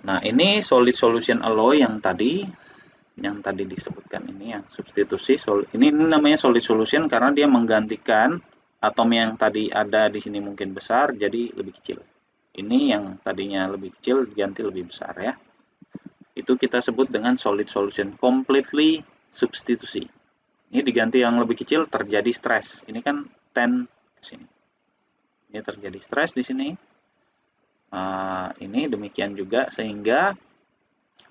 Nah, ini solid solution alloy yang tadi disebutkan ini yang substitusi. Ini namanya solid solution karena dia menggantikan atom yang tadi ada di sini mungkin besar jadi lebih kecil. Ini yang tadinya lebih kecil diganti lebih besar ya. Itu kita sebut dengan solid solution, completely substitusi. Ini diganti yang lebih kecil, terjadi stres. Ini kan 10 ke sini. Ini terjadi stres di sini. Ini demikian juga, sehingga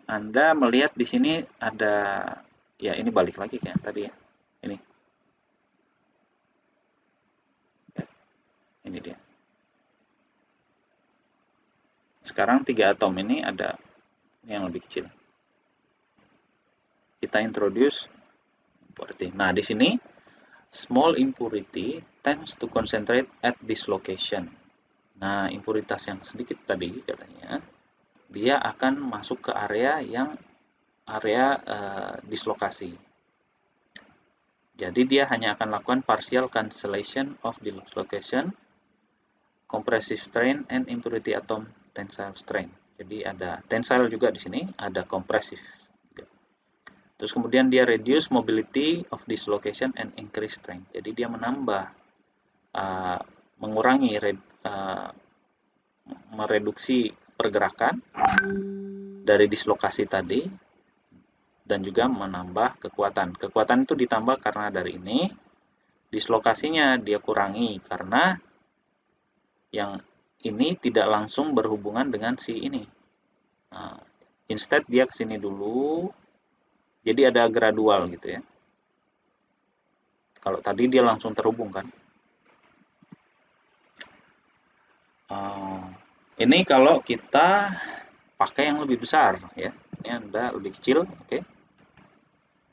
Anda melihat di sini ada, ya ini balik lagi kayak tadi ya. Ini. Ya, ini dia. Sekarang 3 atom ini ada yang lebih kecil. Kita introduce impurity. Nah, di sini small impurity tends to concentrate at this location. Nah, impuritas yang sedikit tadi katanya, dia akan masuk ke area yang dislokasi. Jadi dia hanya akan lakukan partial cancellation of dislocation, compressive strain, and impurity atom tensile strain. Jadi ada tensile juga di sini, ada compressive. Terus kemudian dia reduce mobility of dislocation and increase strength. Jadi dia menambah, mengurangi, mereduksi pergerakan dari dislokasi tadi, dan juga menambah kekuatan. Kekuatan itu ditambah karena dari ini, dislokasinya dia kurangi karena yang ini tidak langsung berhubungan dengan si ini. Nah, instead dia ke sini dulu, jadi ada gradual gitu ya. Kalau tadi dia langsung terhubung kan. Ini kalau kita pakai yang lebih besar ya. Ini Anda lebih kecil, oke.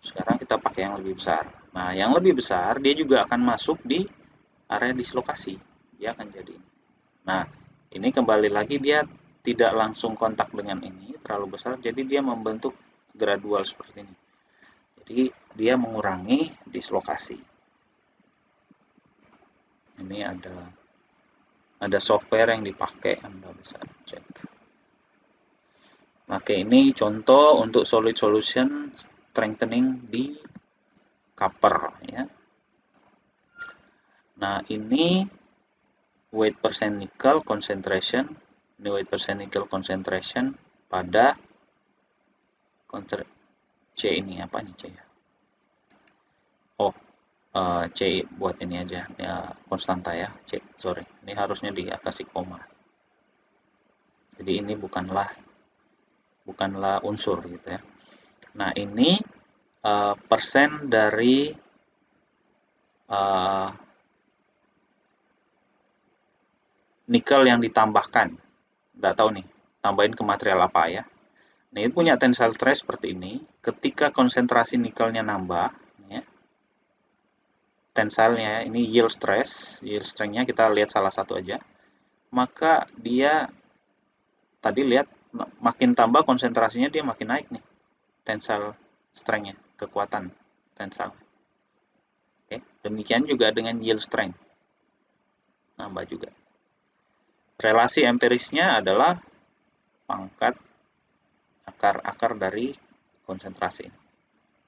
Sekarang kita pakai yang lebih besar. Nah, yang lebih besar dia juga akan masuk di area dislokasi. Dia akan jadi ini. Nah, ini kembali lagi dia tidak langsung kontak dengan ini, terlalu besar, jadi dia membentuk gradual seperti ini. Jadi dia mengurangi dislokasi. Ini ada software yang dipakai, Anda bisa cek. Oke, ini contoh untuk solid solution strengthening di copper ya. Nah, ini weight percent nickel concentration. Ini weight percent nickel concentration pada C ini apa nih C ya? Oh, C buat ini aja ya, konstanta ya, C, sorry, ini harusnya dikasih koma. Jadi ini bukanlah unsur gitu ya. Nah, ini persen dari nikel yang ditambahkan. Nggak tahu nih, tambahin ke material apa ya. Nah, ini punya tensile stress seperti ini. Ketika konsentrasi nikelnya nambah, ya, tensilenya ini yield strength-nya kita lihat salah satu aja. Maka dia tadi lihat makin tambah konsentrasinya dia makin naik nih. Tensile strength-nya, kekuatan tensile. Oke, demikian juga dengan yield strength. Nambah juga. Relasi empirisnya adalah pangkat akar dari konsentrasi.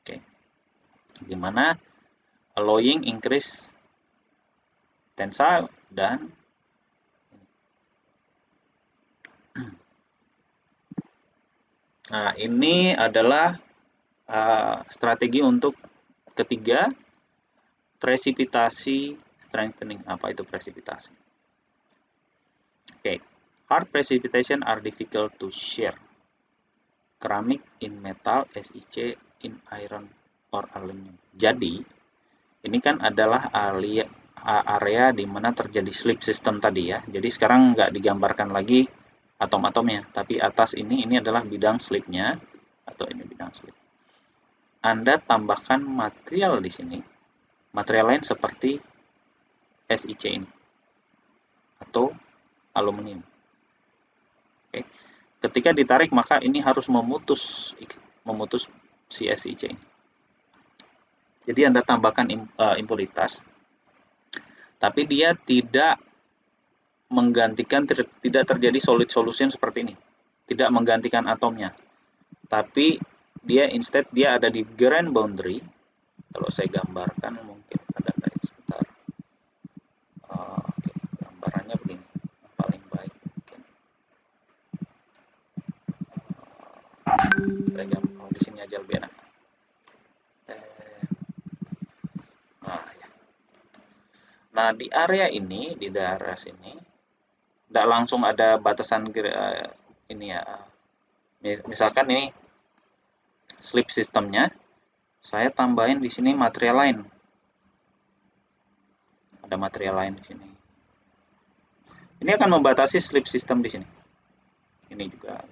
Oke. Gimana allowing increase tensile dan nah, ini adalah strategi untuk ketiga, presipitasi strengthening. Apa itu presipitasi? Oke. Hard precipitation are difficult to shear. Ceramic in metal, SiC in iron or aluminum. Jadi, ini kan adalah area di mana terjadi slip system tadi ya. Jadi sekarang nggak digambarkan lagi atom-atomnya, tapi atas ini adalah bidang slipnya, atau ini bidang slip. Anda tambahkan material di sini, material lain seperti SiC ini, atau aluminium. Oke. Ketika ditarik, maka ini harus memutus si SiC ini. Jadi Anda tambahkan impuritas, tapi dia tidak menggantikan, tidak terjadi solid solution seperti ini, tidak menggantikan atomnya, tapi dia instead dia ada di grain boundary. Kalau saya gambarkan mungkin ada dari sebentar. Oke, gambarannya begini paling baik mungkin. Saya gambar di sini aja lebih enak. Nah, di area ini, di daerah sini, tidak langsung ada batasan ini ya. Misalkan ini slip sistemnya, saya tambahin di sini material lain. Ada material lain di sini. Ini akan membatasi slip system di sini. Ini juga.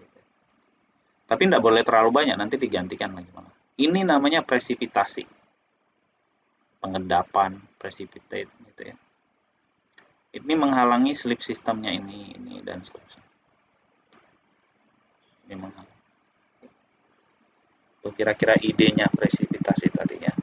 Tapi tidak boleh terlalu banyak, nanti digantikan lagi malah. Ini namanya presipitasi. Pengendapan, precipitate gitu ya. Ini menghalangi slip sistemnya ini dan seterusnya. Ini menghalangi. Itu kira-kira idenya presipitasi tadi ya.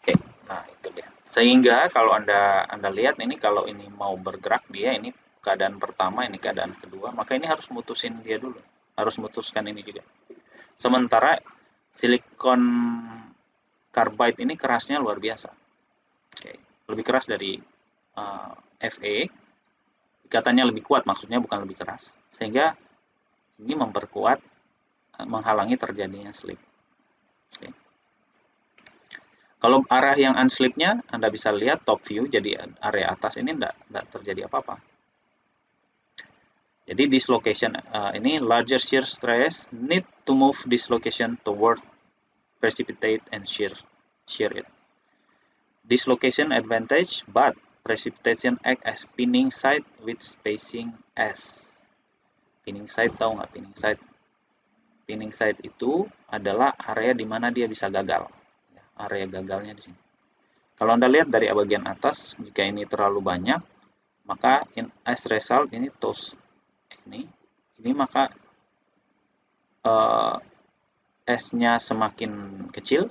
Oke, nah itu dia. Sehingga kalau Anda lihat ini, kalau ini mau bergerak dia, ini keadaan pertama, ini keadaan kedua, maka ini harus mutusin dia dulu. Harus mutuskan ini juga. Sementara silikon carbide ini kerasnya luar biasa. Oke, lebih keras dari Fe, ikatannya lebih kuat, maksudnya bukan lebih keras, sehingga ini memperkuat, menghalangi terjadinya slip. Oke. Kalau arah yang unslipnya, Anda bisa lihat top view, jadi area atas ini tidak terjadi apa-apa. Jadi dislocation ini larger shear stress need to move dislocation toward precipitate and shear it. Dislocation advantage, but precipitation act as pinning side with spacing S. Pinning side, tahu nggak pinning side? Pinning side itu adalah area di mana dia bisa gagal. Area gagalnya di sini. Kalau Anda lihat dari bagian atas, jika ini terlalu banyak, maka as result ini toss ini maka S-nya semakin kecil.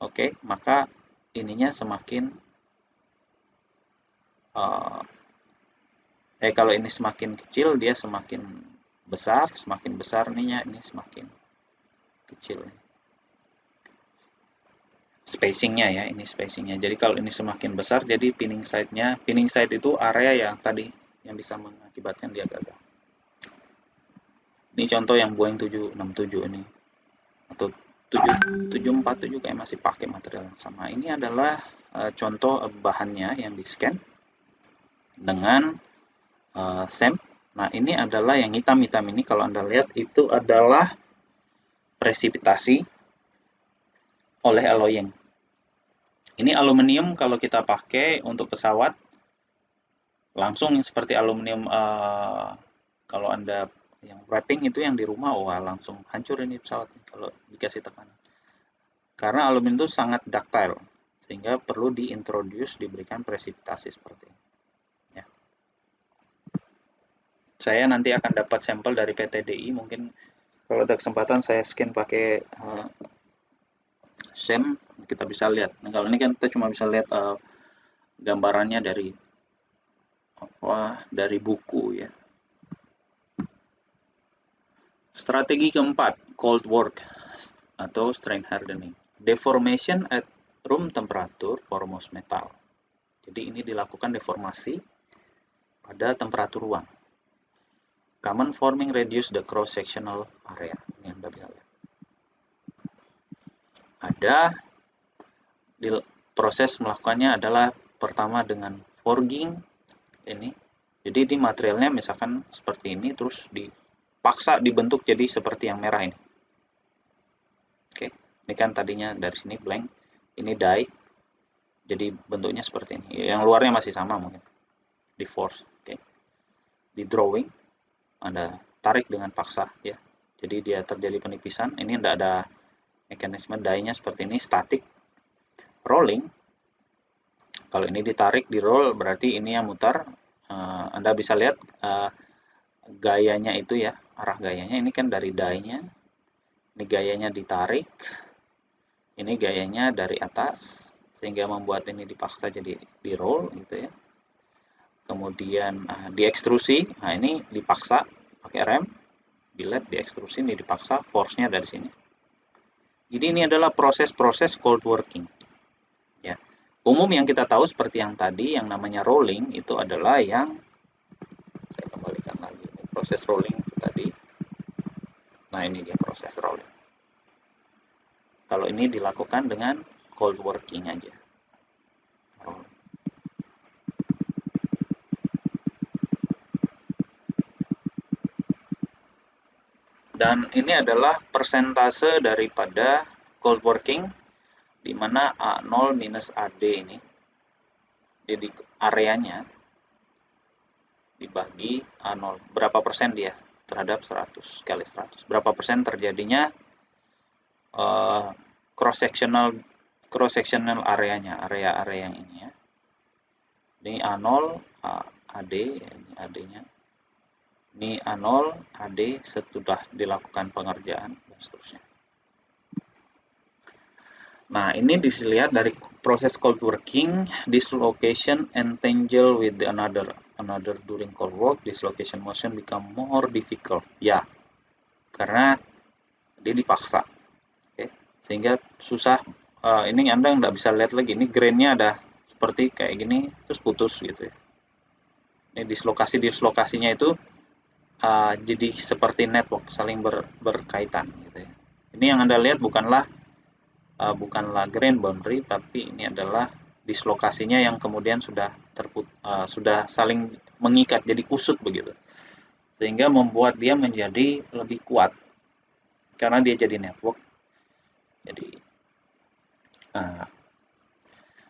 Oke, maka ininya semakin kalau ini semakin kecil, dia semakin besar ininya, ini semakin kecil. Spacingnya ya, ini spacingnya. Jadi kalau ini semakin besar, jadi pinning side itu area yang tadi yang bisa mengakibatkan dia gagal. Ini contoh yang Boeing 767 ini, atau 747 kayak masih pakai material yang sama. Ini adalah contoh bahannya yang di scan dengan SEM. Nah, ini adalah yang hitam-hitam ini, kalau Anda lihat itu adalah presipitasi oleh alloying. Ini aluminium kalau kita pakai untuk pesawat langsung seperti aluminium kalau Anda yang wrapping itu yang di rumah, wah langsung hancur ini pesawat kalau dikasih tekanan. Karena aluminium itu sangat ductile sehingga perlu diberikan presipitasi seperti ini. Ya. Saya nanti akan dapat sampel dari PTDI, mungkin kalau ada kesempatan saya scan pakai SEM, kita bisa lihat. Nah, kalau ini kan kita cuma bisa lihat gambarannya dari buku ya. Strategi keempat, cold work atau strain hardening. Deformation at room temperature for most metal. Jadi ini dilakukan deformasi pada temperatur ruang. Common forming reduce the cross sectional area. Ini Anda bisa lihat. Ada proses melakukannya adalah pertama dengan forging ini. Jadi di materialnya misalkan seperti ini, terus dipaksa dibentuk jadi seperti yang merah ini. Oke, ini kan tadinya dari sini blank, ini die, jadi bentuknya seperti ini. Yang luarnya masih sama mungkin. Di force, oke. Di drawing, Anda tarik dengan paksa ya. Jadi dia terjadi penipisan. Ini tidak ada mekanisme die-nya seperti ini, static. Rolling, kalau ini ditarik di roll berarti ini yang mutar. Anda bisa lihat gayanya itu ya, arah gayanya ini kan dari die-nya. Ini gayanya ditarik, ini gayanya dari atas, sehingga membuat ini dipaksa jadi di roll gitu ya. Kemudian diekstrusi, nah ini dipaksa pakai rem, billet diekstrusi, ini dipaksa, force-nya dari sini. Jadi ini adalah proses-proses cold working. Ya. Umum yang kita tahu seperti yang tadi, yang namanya rolling itu adalah yang saya kembalikan lagi. Proses rolling tadi. Nah, ini dia proses rolling. Kalau ini dilakukan dengan cold working aja. Rolling. Dan ini adalah persentase daripada cold working, di mana A0 minus AD ini, jadi areanya dibagi A0. Berapa persen dia terhadap 100 kali 100? Berapa persen terjadinya cross sectional areanya, area yang ini ya. Ini A0, AD, ini AD-nya. Ini A0, AD setelah dilakukan pengerjaan dan seterusnya. Nah, ini dilihat dari proses cold working, dislocation entangle with another during cold work, dislocation motion become more difficult. Ya, karena dia dipaksa. Oke, sehingga susah. Ini Anda nggak bisa lihat lagi. Ini grainnya ada seperti kayak gini, terus putus gitu ya. Ini dislokasinya itu jadi seperti network, saling berkaitan gitu ya. Ini yang Anda lihat bukanlah grain boundary, tapi ini adalah dislokasinya yang kemudian sudah saling mengikat, jadi kusut begitu, sehingga membuat dia menjadi lebih kuat karena dia jadi network. Jadi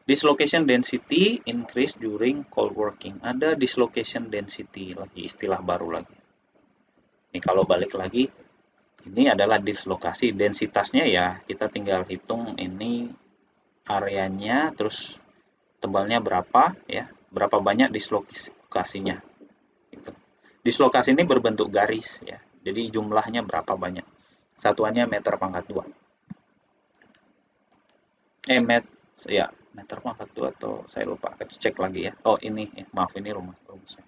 dislocation density increase during cold working. Ada dislocation density lagi, istilah baru lagi. Ini kalau balik lagi, ini adalah dislokasi, densitasnya ya kita tinggal hitung ini areanya, terus tebalnya berapa ya, berapa banyak dislokasinya. Gitu. Dislokasi ini berbentuk garis ya, jadi jumlahnya berapa banyak. Satuannya meter pangkat 2. Meter pangkat 2 atau saya lupa, cek lagi ya. Oh ini, maaf ini rumusnya.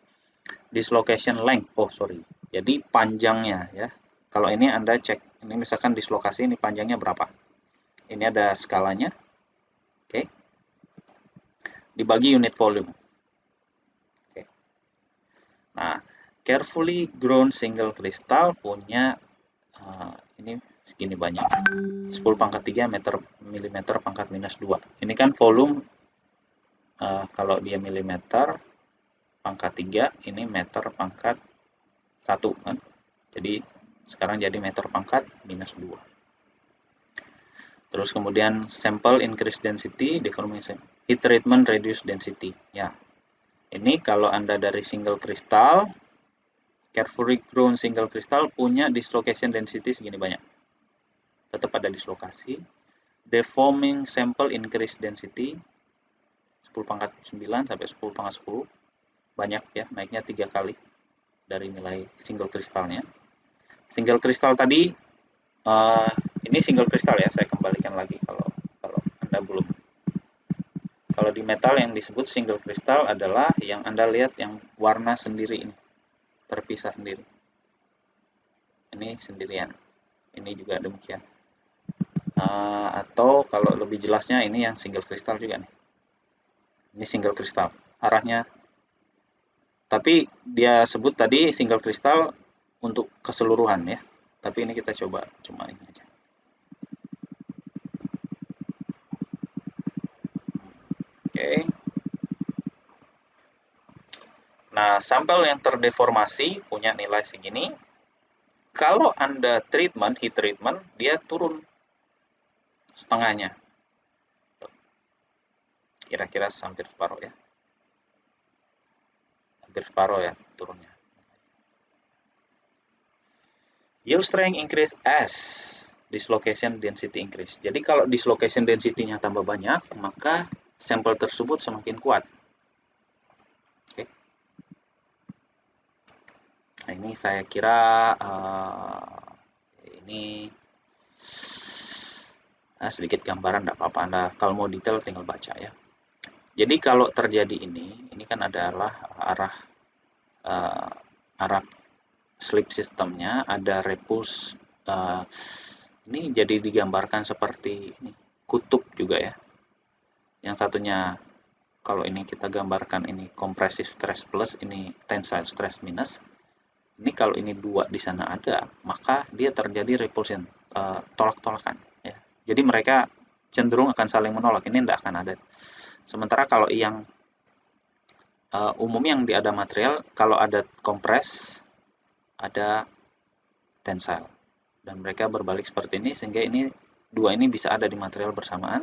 Dislocation length, jadi panjangnya ya. Kalau ini Anda cek, ini misalkan dislokasi ini panjangnya berapa. Ini ada skalanya. Oke. Dibagi unit volume. Oke. Nah, carefully grown single crystal punya ini segini banyak. 10 pangkat 3 milimeter pangkat minus 2. Ini kan volume, kalau dia milimeter pangkat 3, ini meter pangkat 1 kan. Jadi sekarang jadi meter pangkat minus 2. Terus kemudian sample increase density, deformation, heat treatment reduce density. Ya, ini kalau Anda dari single crystal, carefully grown single crystal punya dislocation density segini banyak. Tetap ada dislokasi. Deforming sample increase density 10 pangkat 9 sampai 10 pangkat 10. Banyak ya, naiknya 3 kali dari nilai single kristalnya. Single kristal tadi, ini single kristal ya, saya kembalikan lagi kalau Anda belum. Kalau di metal yang disebut single kristal adalah yang Anda lihat yang warna sendiri ini, terpisah sendiri. Ini sendirian, ini juga demikian. Atau kalau lebih jelasnya ini yang single kristal juga nih. Ini single kristal, arahnya. Tapi dia sebut tadi single kristal untuk keseluruhan ya. Tapi ini kita coba cuma ini aja. Oke. Nah, sampel yang terdeformasi punya nilai segini. Kalau Anda treatment, heat treatment, dia turun setengahnya. Kira-kira hampir separuh ya. Hampir separuh ya turunnya. Yield strength increase as dislocation density increase. Jadi kalau dislocation density-nya tambah banyak, maka sampel tersebut semakin kuat. Oke. Nah, ini saya kira ini sedikit gambaran, tidak apa-apa. Anda kalau mau detail tinggal baca ya. Jadi kalau terjadi ini kan adalah arah slip sistemnya, ada repulse. Ini jadi digambarkan seperti ini, kutub juga ya. Yang satunya kalau ini kita gambarkan ini compressive stress plus, ini tensile stress minus. Ini kalau ini dua di sana ada, maka dia terjadi repulsion, tolak-tolakan ya. Jadi mereka cenderung akan saling menolak, ini tidak akan ada. Sementara kalau yang umum yang di ada material, kalau ada kompres, ada tensile. Dan mereka berbalik seperti ini, sehingga ini dua ini bisa ada di material bersamaan,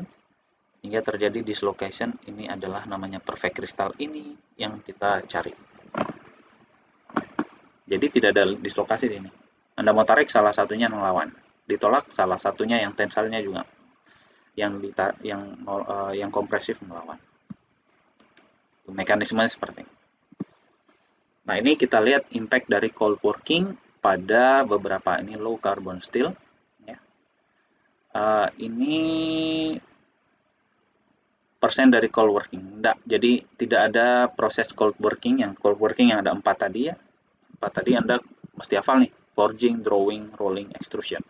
hingga terjadi dislocation. Ini adalah namanya perfect crystal, ini yang kita cari. Jadi tidak ada dislokasi di ini. Anda mau tarik, salah satunya melawan. Ditolak, salah satunya yang tensilnya juga. Yang kompresif melawan. Mekanismenya seperti ini. Nah, ini kita lihat impact dari cold working pada beberapa ini low carbon steel. Ya. Ini persen dari cold working. Jadi tidak ada proses cold working yang ada 4 tadi ya. 4 tadi Anda mesti hafal nih, forging, drawing, rolling, extrusion.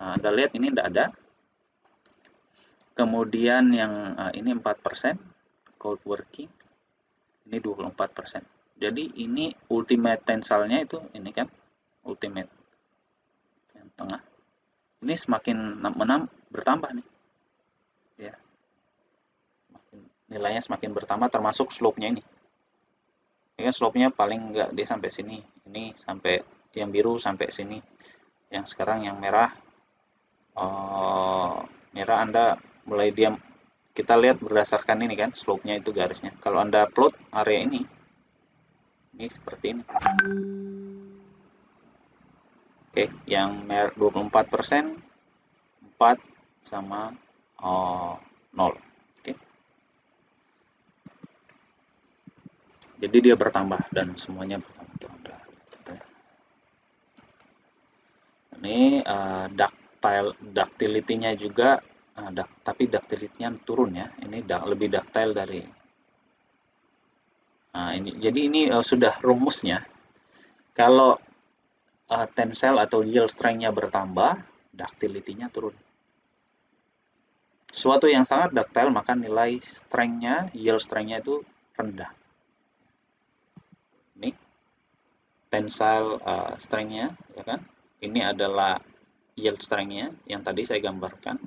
Nah, Anda lihat ini tidak ada. Kemudian yang ini 4% cold working, ini 24%. Jadi ini ultimate tensilenya itu ini kan, ultimate yang tengah. Ini semakin bertambah nih. Ya. Nilainya semakin bertambah termasuk slope-nya ini. Ini kan slope-nya paling enggak dia sampai sini. Ini sampai yang biru sampai sini. Yang sekarang yang merah merah Anda mulai diam. Kita lihat berdasarkan ini kan, slope-nya itu garisnya. Kalau Anda plot area ini seperti ini. Oke, yang 24%, 4 sama 0. Oke. Jadi dia bertambah dan semuanya bertambah. Ini ductility-nya juga, tapi ductility-nya turun ya. Ini lebih ductile dari. Nah, jadi ini sudah rumusnya. Kalau tensile atau yield strength-nya bertambah, ductility-nya turun. Suatu yang sangat ductile maka nilai strength-nya, yield strength-nya itu rendah. Ini tensile strength-nya, ya kan? Ini adalah yield strength-nya yang tadi saya gambarkan,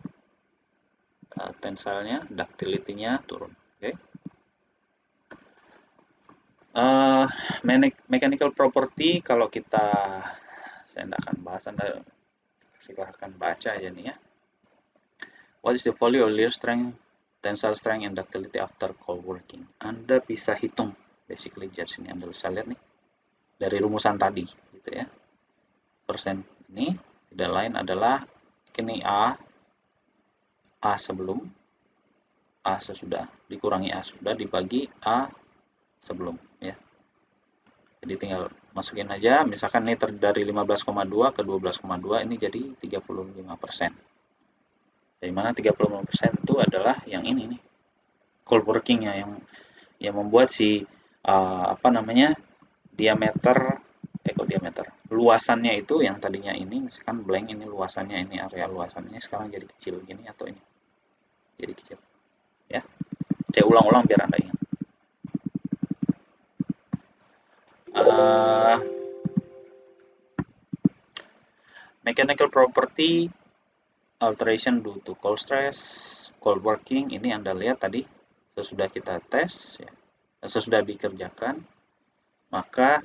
tensilenya, ductility-nya turun. Oke. Mechanical property, kalau saya tidak akan bahas, Anda silahkan baca aja nih ya. What is the value of yield strength, tensile strength, and ductility after cold working? Anda bisa hitung, basically judge ini Anda bisa lihat nih dari rumusan tadi, gitu ya. Persen ini tidak lain adalah ini A sebelum, A sesudah, dikurangi A sudah, dibagi A sebelum, ya. Jadi tinggal masukin aja, misalkan ini dari 15,2 ke 12,2, ini jadi 35%. Dari mana 35% itu adalah yang ini nih, cold working-nya yang membuat si diameter, luasannya itu yang tadinya ini, misalkan blank ini luasannya, ini area luasannya sekarang jadi kecil gini, atau ini jadi kecil, ya. Saya ulang-ulang biar Anda ingat. Mechanical property alteration due to cold stress, cold working, ini Anda lihat tadi sesudah kita tes, ya, sesudah dikerjakan, maka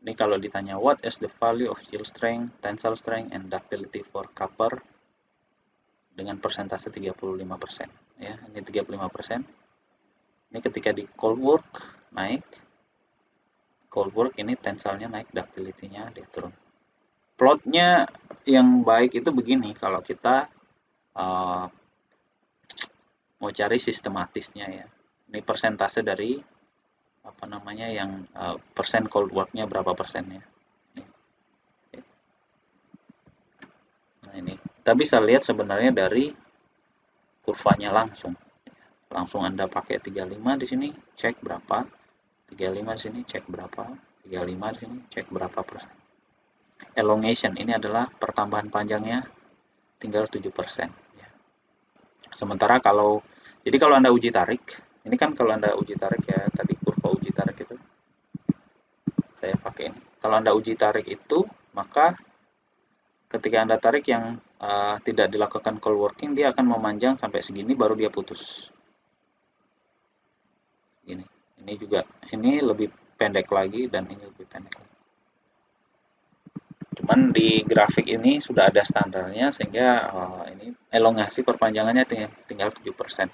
ini kalau ditanya what is the value of yield strength, tensile strength, and ductility for copper dengan persentase 35%, ya, ini 35%. Ini ketika di cold work naik, cold work ini tensilenya naik, ductility-nya dia turun. Plotnya yang baik itu begini, kalau kita mau cari sistematisnya, ya. Ini persentase dari yang persen cold work-nya berapa persennya. Nah, ini kita bisa lihat sebenarnya dari kurvanya langsung Anda pakai 35 di sini, cek berapa, 35 di sini, cek berapa, 35 di sini, cek berapa persen. Elongation ini adalah pertambahan panjangnya tinggal 7%, ya. Sementara kalau Anda uji tarik, ini kan kalau Anda uji tarik, ya, tadi kurva uji tarik itu saya pakai ini. Kalau Anda uji tarik itu, maka ketika Anda tarik yang tidak dilakukan cold working, dia akan memanjang sampai segini baru dia putus. Ini juga, ini lebih pendek lagi, dan ini lebih pendek lagi. Cuman di grafik ini sudah ada standarnya, sehingga ini elongasi perpanjangannya tinggal 7%.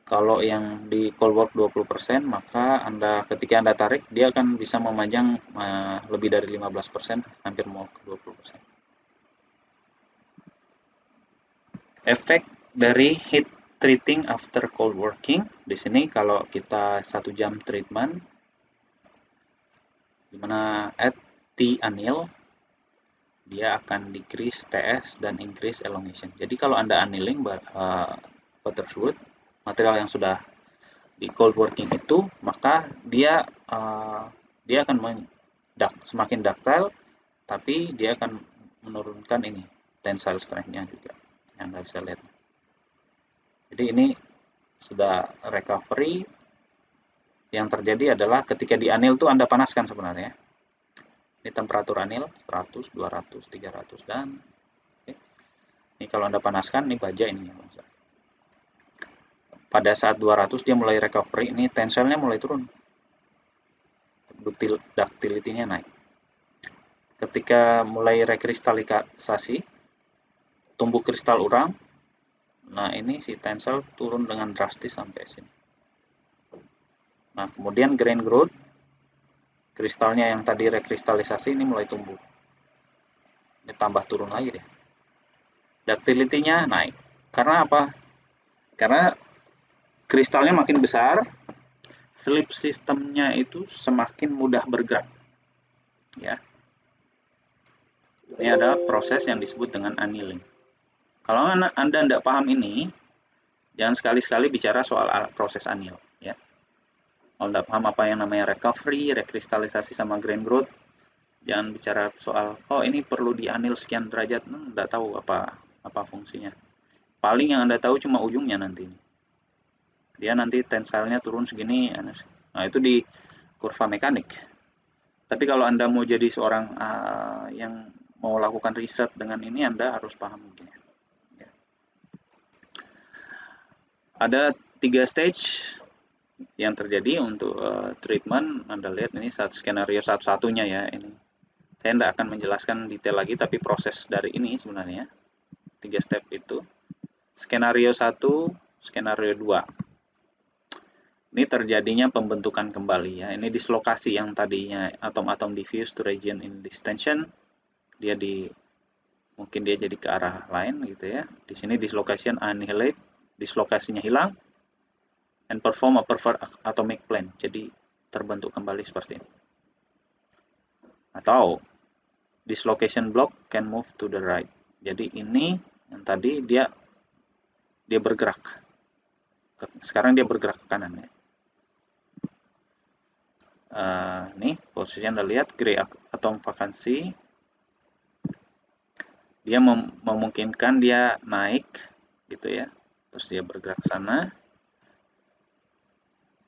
Kalau yang di cold work 20%, maka ketika Anda tarik, dia akan bisa memanjang lebih dari 15%, hampir mau ke 20%. Efek dari heat treating after cold working, di sini kalau kita 1 jam treatment, dimana at T anneal, dia akan decrease TS dan increase elongation. Jadi kalau Anda annealing water fluid, material yang sudah di cold working itu, maka dia akan semakin ductile, tapi dia akan menurunkan ini tensile strength-nya juga, yang Anda bisa lihat. Jadi ini sudah recovery. Yang terjadi adalah ketika di anneal itu Anda panaskan sebenarnya. Ini temperatur anneal 100, 200, 300, dan ini kalau Anda panaskan, ini baja ini. Pada saat 200 dia mulai recovery, ini tensilenya mulai turun, ductility-nya naik. Ketika mulai rekristalisasi, tumbuh kristal urang, nah ini si tensil turun dengan drastis sampai sini. Nah, kemudian grain growth, kristalnya yang tadi rekristalisasi ini mulai tumbuh. Ini tambah turun lagi deh. Ductility-nya naik. Karena apa? Karena kristalnya makin besar, slip sistemnya itu semakin mudah bergerak. Ya. Ini adalah proses yang disebut dengan annealing. Kalau Anda tidak paham ini, jangan sekali-sekali bicara soal proses anneal, ya. Kalau tidak paham apa yang namanya recovery, rekristalisasi sama grain growth, jangan bicara soal ini perlu di anneal sekian derajat, tidak tahu apa fungsinya. Paling yang Anda tahu cuma ujungnya nanti. Dia nanti tensilenya turun segini, nah itu di kurva mekanik. Tapi kalau Anda mau jadi seorang yang mau lakukan riset dengan ini, Anda harus paham begini. Ya. Ada 3 stage yang terjadi untuk treatment. Anda lihat ini skenario satu-satunya ya. Ini saya tidak akan menjelaskan detail lagi, tapi proses dari ini sebenarnya 3 step itu. Skenario 1, skenario 2. Ini terjadinya pembentukan kembali ya. Ini dislokasi yang tadinya atom-atom diffuse to region in distension, dia mungkin dia jadi ke arah lain gitu ya. Di sini dislocation annihilate, dislokasinya hilang, and perform a perfect atomic plane. Jadi terbentuk kembali seperti ini. Atau dislocation block can move to the right. Jadi ini yang tadi dia bergerak. Sekarang dia bergerak ke kanan ya. Nih posisinya Anda lihat gray atom vacancy, dia memungkinkan dia naik gitu ya, terus dia bergerak ke sana,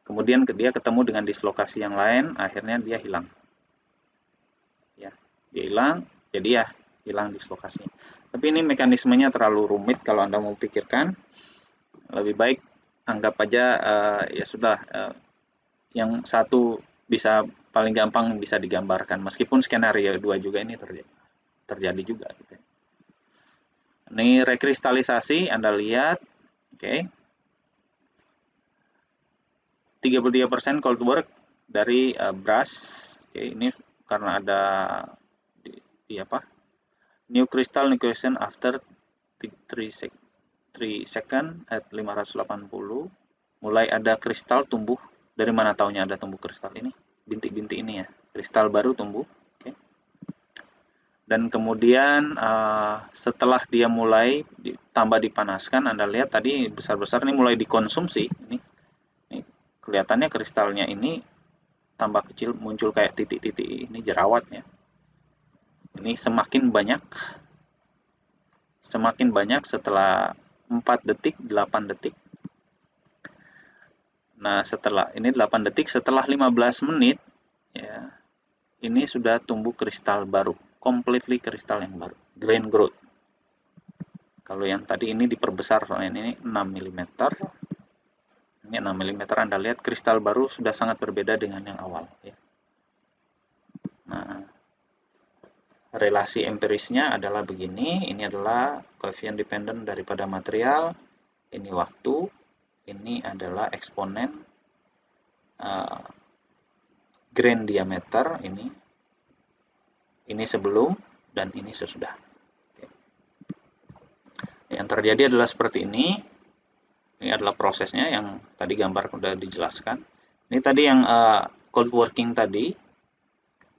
kemudian dia ketemu dengan dislokasi yang lain, akhirnya dia hilang ya, dia hilang, jadi ya hilang dislokasinya. Tapi ini mekanismenya terlalu rumit kalau Anda mau pikirkan, lebih baik anggap aja ya sudah, yang satu bisa paling gampang bisa digambarkan, meskipun skenario 2 juga ini terjadi juga gitu. Ini rekristalisasi Anda lihat, oke. 33% cold work dari brush. Oke, ini karena ada di apa? New crystal nucleation after 3 second at 580. Mulai ada kristal tumbuh. Dari mana taunya ada tumbuh kristal ini? Bintik-bintik ini ya. Kristal baru tumbuh. Oke. Dan kemudian setelah dia mulai tambah dipanaskan, Anda lihat tadi besar-besar ini mulai dikonsumsi. Ini kelihatannya kristalnya ini tambah kecil, muncul kayak titik-titik ini jerawatnya. Ini semakin banyak setelah 4 detik, 8 detik. Nah, setelah ini 8 detik, setelah 15 menit ya, ini sudah tumbuh kristal baru, completely kristal yang baru, grain growth. Kalau yang tadi ini diperbesar, ini 6 mm. Ini 6 mm, Anda lihat kristal baru sudah sangat berbeda dengan yang awal ya. Nah, relasi empirisnya adalah begini, ini adalah koefisien dependent daripada material, ini waktu, ini adalah eksponen grain diameter, ini sebelum dan ini sesudah. Yang terjadi adalah seperti ini. Ini adalah prosesnya yang tadi gambar sudah dijelaskan. Ini tadi yang cold working tadi,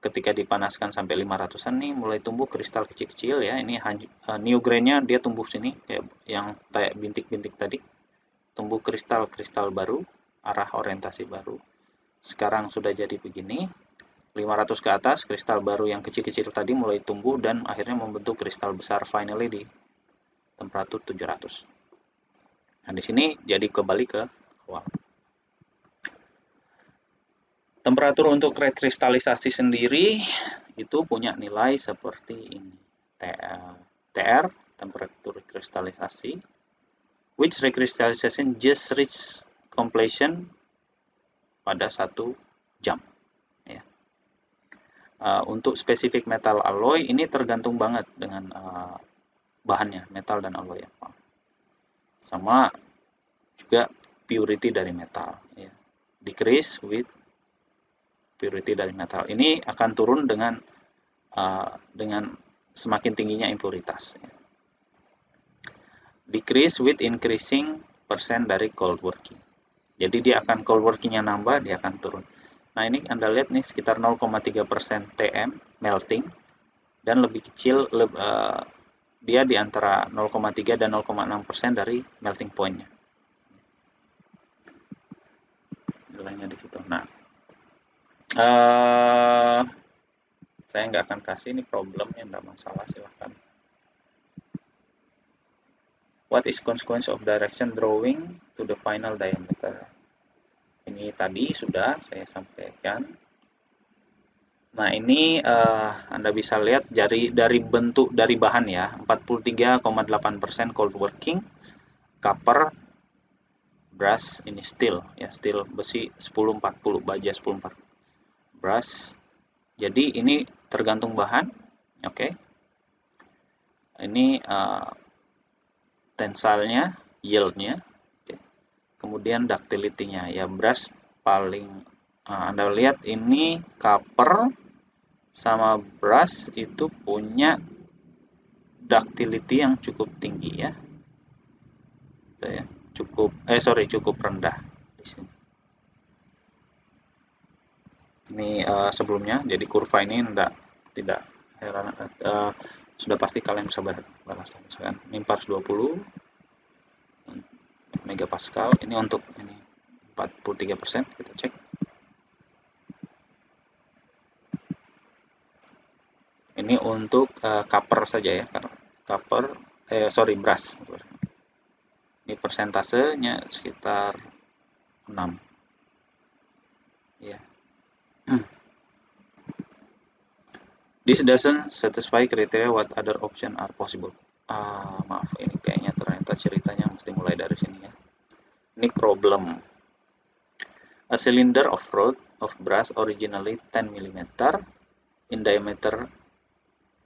ketika dipanaskan sampai 500-an nih mulai tumbuh kristal kecil-kecil ya. Ini new grain-nya dia tumbuh sini kayak yang kayak bintik-bintik tadi. Tumbuh kristal-kristal baru, arah orientasi baru. Sekarang sudah jadi begini. 500 ke atas, kristal baru yang kecil-kecil tadi mulai tumbuh dan akhirnya membentuk kristal besar finally di temperatur 700. Nah, di sini jadi kembali ke awal. Temperatur untuk rekristalisasi sendiri itu punya nilai seperti ini. TR, temperatur kristalisasi, which recrystallization just reach completion pada 1 jam. Ya. Untuk spesifik metal alloy ini tergantung banget dengan bahannya, metal dan alloy apa. Sama juga purity dari metal. Ya. Decrease with purity dari metal. Ini akan turun dengan semakin tingginya impuritas. Ya. Decrease with increasing persen dari cold working. Jadi dia akan cold working-nya nambah, dia akan turun. Nah, ini Anda lihat nih sekitar 0,3% TM melting dan lebih kecil dia di antara 0,3 dan 0,6% dari melting point-nya. Nilainya di situ. Nah, saya nggak akan kasih ini problemnya, nggak masalah, silahkan. What is consequence of direction drawing to the final diameter? Ini tadi sudah saya sampaikan. Nah, ini Anda bisa lihat dari bentuk dari bahan ya, 43,8% cold working, copper, brass, ini steel ya, steel besi 1040, baja 1040, brass. Jadi ini tergantung bahan, oke. Ini tensilenya, yieldnya, oke. Kemudian ductility-nya ya, brass paling Anda lihat ini copper sama brass itu punya ductility yang cukup tinggi ya. Itu ya. Cukup rendah di sini. Ini sebelumnya, jadi kurva ini tidak heran, sudah pasti kalian bisa balas kan. Ini 420 megapascal, ini untuk ini 43%, kita cek. Ini untuk copper saja ya, karena copper brass. Ini persentasenya sekitar 6 ya. This doesn't satisfy criteria. What other option are possible? Maaf, ini kayaknya ternyata ceritanya mesti mulai dari sini ya. Ini problem. A cylinder of rod of brass originally 10 mm in diameter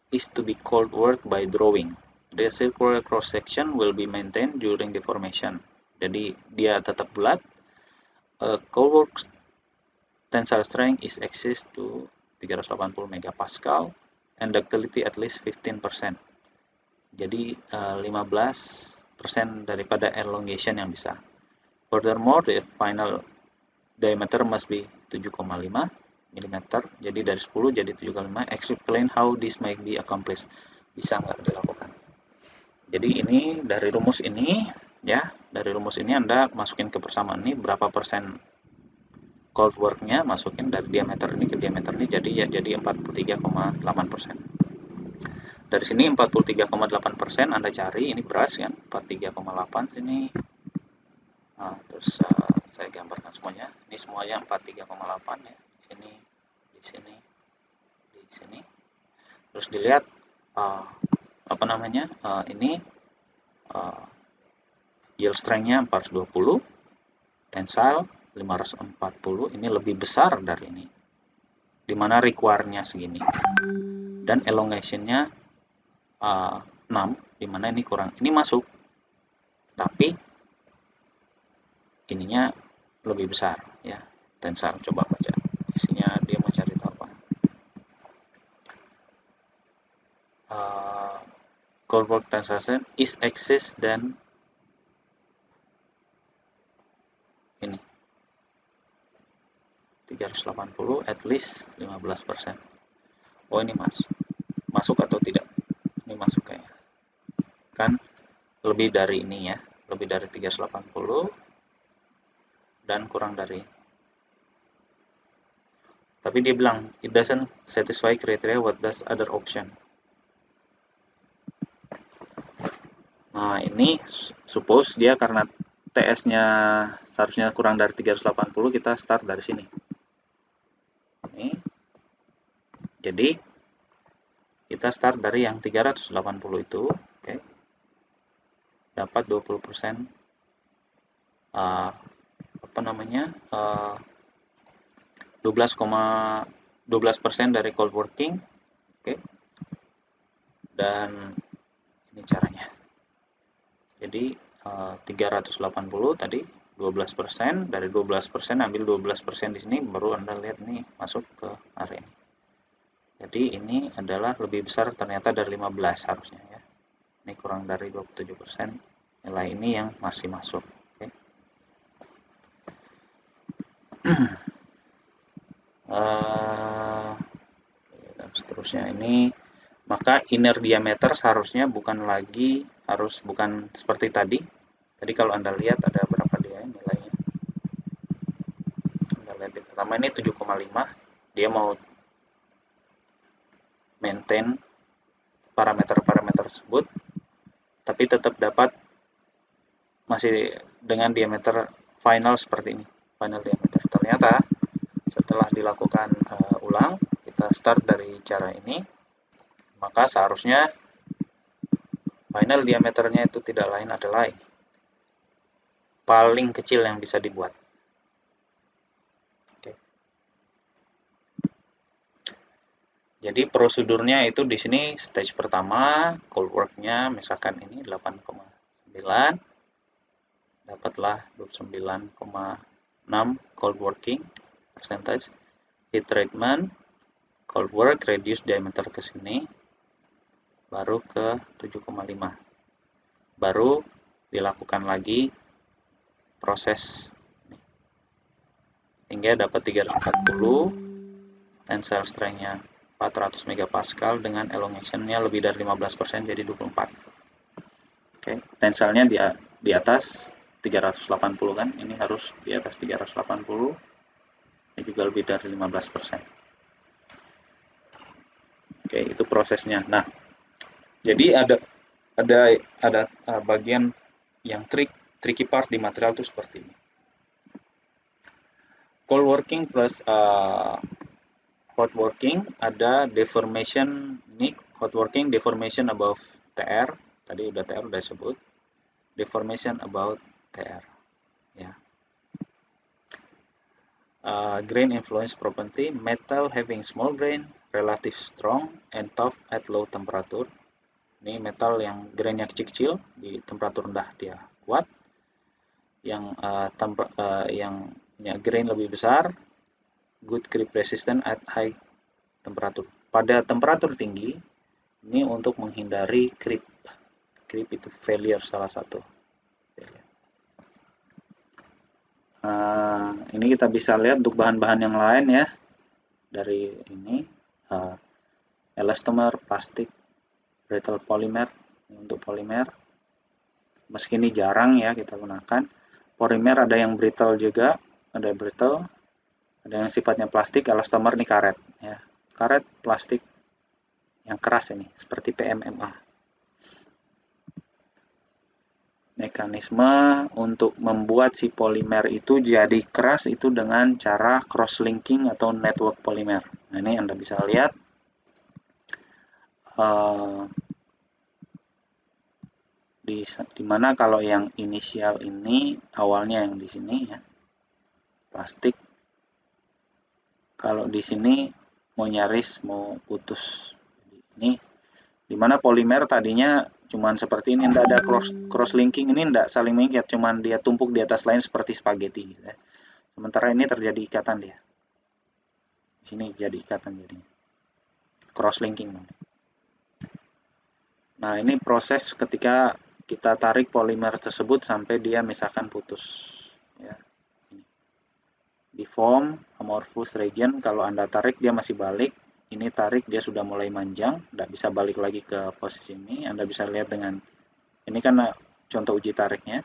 is to be cold worked by drawing. The circular cross section will be maintained during deformation. Jadi dia tetap bulat. Cold work tensile strength is exists to 380 megapascal and ductility at least 15%. Jadi 15% daripada elongation yang bisa. Furthermore, the final diameter must be 7,5 mm. Jadi dari 10 jadi 7,5. Explain how this may be accomplished. Bisa nggak dilakukan? Jadi ini dari rumus ini ya, dari rumus ini Anda masukin ke persamaan ini berapa persen cold work-nya, masukin dari diameter ini ke diameter ini, jadi 43,8%. Dari sini 43,8% Anda cari, ini brass kan, 43,8 sini. Terus saya gambarkan semuanya. Ini semuanya 43,8 ya. Di sini. Terus dilihat ini yield strength-nya 420, tensile 540, ini lebih besar dari ini, dimana require-nya segini, dan elongation-nya 6, dimana ini kurang, ini masuk, tapi ininya lebih besar ya. Tensile, coba baca isinya, dia mau cari tahu apa. Cold work tensile is excess dan ini 380 at least 15%. Oh, ini masuk atau tidak? Ini masuk kayaknya. Kan lebih dari ini ya, lebih dari 380 dan kurang dari. Tapi dia bilang it doesn't satisfy criteria, what does other option? Nah, ini suppose dia karena TS-nya seharusnya kurang dari 380, kita start dari sini. Ini. Jadi kita start dari yang 380 itu, oke. Dapat 20%, 12% dari cold working, oke. Dan ini caranya. Jadi 380 tadi 12%, dari 12% ambil 12% di sini, baru Anda lihat nih masuk ke area ini. Jadi ini adalah lebih besar ternyata dari 15 harusnya ya. Ini kurang dari 27%, nilai ini yang masih masuk. Oke. Dan seterusnya ini, maka inner diameter seharusnya bukan seperti tadi. Tadi kalau Anda lihat ada berapa dia nilainya. Anda lihat di pertama ini 7,5, dia mau maintain parameter-parameter tersebut, tapi tetap dapat masih dengan diameter final seperti ini, final diameter. Ternyata setelah dilakukan ulang, kita kita start dari cara ini, maka seharusnya final diameternya itu tidak lain adalah paling kecil yang bisa dibuat. Oke. Jadi prosedurnya itu di sini stage pertama, cold work-nya misalkan ini 8,9, dapatlah 29,6 cold working percentage. Heat treatment, cold work, reduce diameter ke sini, baru ke 7,5. Baru dilakukan lagi proses hingga dapat 340, tensile strength-nya 400 MPa dengan elongation-nya lebih dari 15% jadi 24. Oke, tensilenya di atas 380 kan, ini harus di atas 380, ini juga lebih dari 15%. Oke, itu prosesnya. Nah, jadi ada bagian yang tricky part di material itu seperti ini. Cold working plus hot working, ada deformation. Ini hot working, deformation above TR, tadi udah TR udah sebut, deformation about TR ya. Grain influence property, metal having small grain, relative strong and tough at low temperature. Ini metal yang grainnya kecil-kecil, di temperatur rendah dia kuat, yang grain lebih besar, good creep resistant at high temperature. Pada temperatur tinggi, ini untuk menghindari creep. Creep itu failure salah satu. Ini kita bisa lihat untuk bahan-bahan yang lain ya. Dari ini, elastomer, plastik, brittle polymer untuk polimer. Meski ini jarang ya kita gunakan. Polimer ada yang brittle juga, ada brittle, ada yang sifatnya plastik. Elastomer ini karet ya. Karet plastik yang keras ini seperti PMMA. Mekanisme untuk membuat si polimer itu jadi keras itu dengan cara cross-linking atau network polimer. Nah, ini Anda bisa lihat di mana kalau yang inisial ini awalnya yang di sini ya, plastik. Kalau di sini mau nyaris mau putus. Ini di mana polimer tadinya cuman seperti ini, tidak ada cross linking, ini tidak saling mengikat, cuman dia tumpuk di atas lain seperti spaghetti gitu ya. Sementara ini terjadi ikatan dia. Di sini jadi ikatan jadinya. Cross linking. Nah, ini proses ketika kita tarik polimer tersebut sampai dia misalkan putus ya. Di form amorphous region, kalau Anda tarik dia masih balik. Ini tarik dia sudah mulai manjang, tidak bisa balik lagi ke posisi ini. Anda bisa lihat dengan ini kan contoh uji tariknya.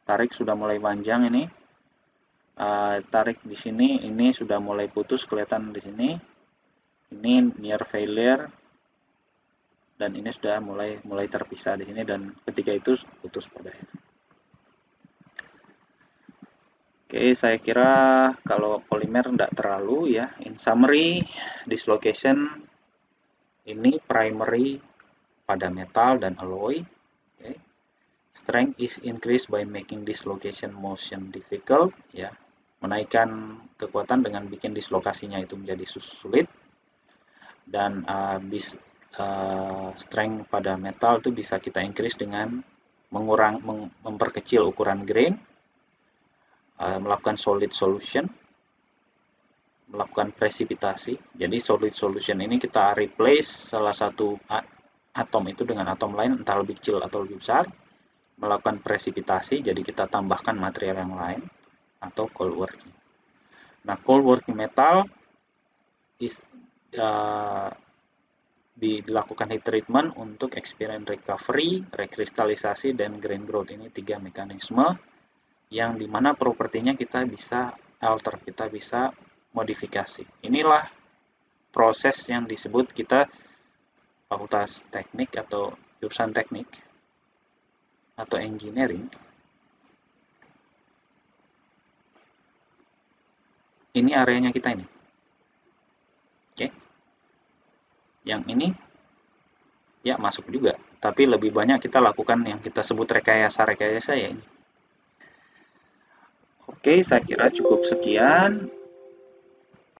Tarik sudah mulai panjang ini. Tarik di sini, ini sudah mulai putus kelihatan di sini. Ini near failure dan ini sudah mulai terpisah di sini dan ketika itu putus pada akhir. Oke, saya kira kalau polimer tidak terlalu ya. In summary, dislocation ini primary pada metal dan alloy. Okay. Strength is increased by making dislocation motion difficult. Ya, menaikkan kekuatan dengan bikin dislokasinya itu menjadi sulit. Dan strength pada metal itu bisa kita increase dengan memperkecil ukuran grain. Melakukan solid solution, melakukan presipitasi. Jadi solid solution ini kita replace salah satu atom itu dengan atom lain, entah lebih kecil atau lebih besar. Melakukan presipitasi, jadi kita tambahkan material yang lain, atau cold working. Nah, cold working metal dilakukan heat treatment untuk experience recovery, rekristalisasi, dan grain growth. Ini 3 mekanisme yang dimana propertinya kita bisa alter, kita bisa modifikasi. Inilah proses yang disebut kita fakultas teknik atau jurusan teknik atau engineering. Ini areanya kita ini. Oke. Yang ini ya masuk juga, tapi lebih banyak kita lakukan yang kita sebut rekayasa ya ini. Oke, saya kira cukup sekian.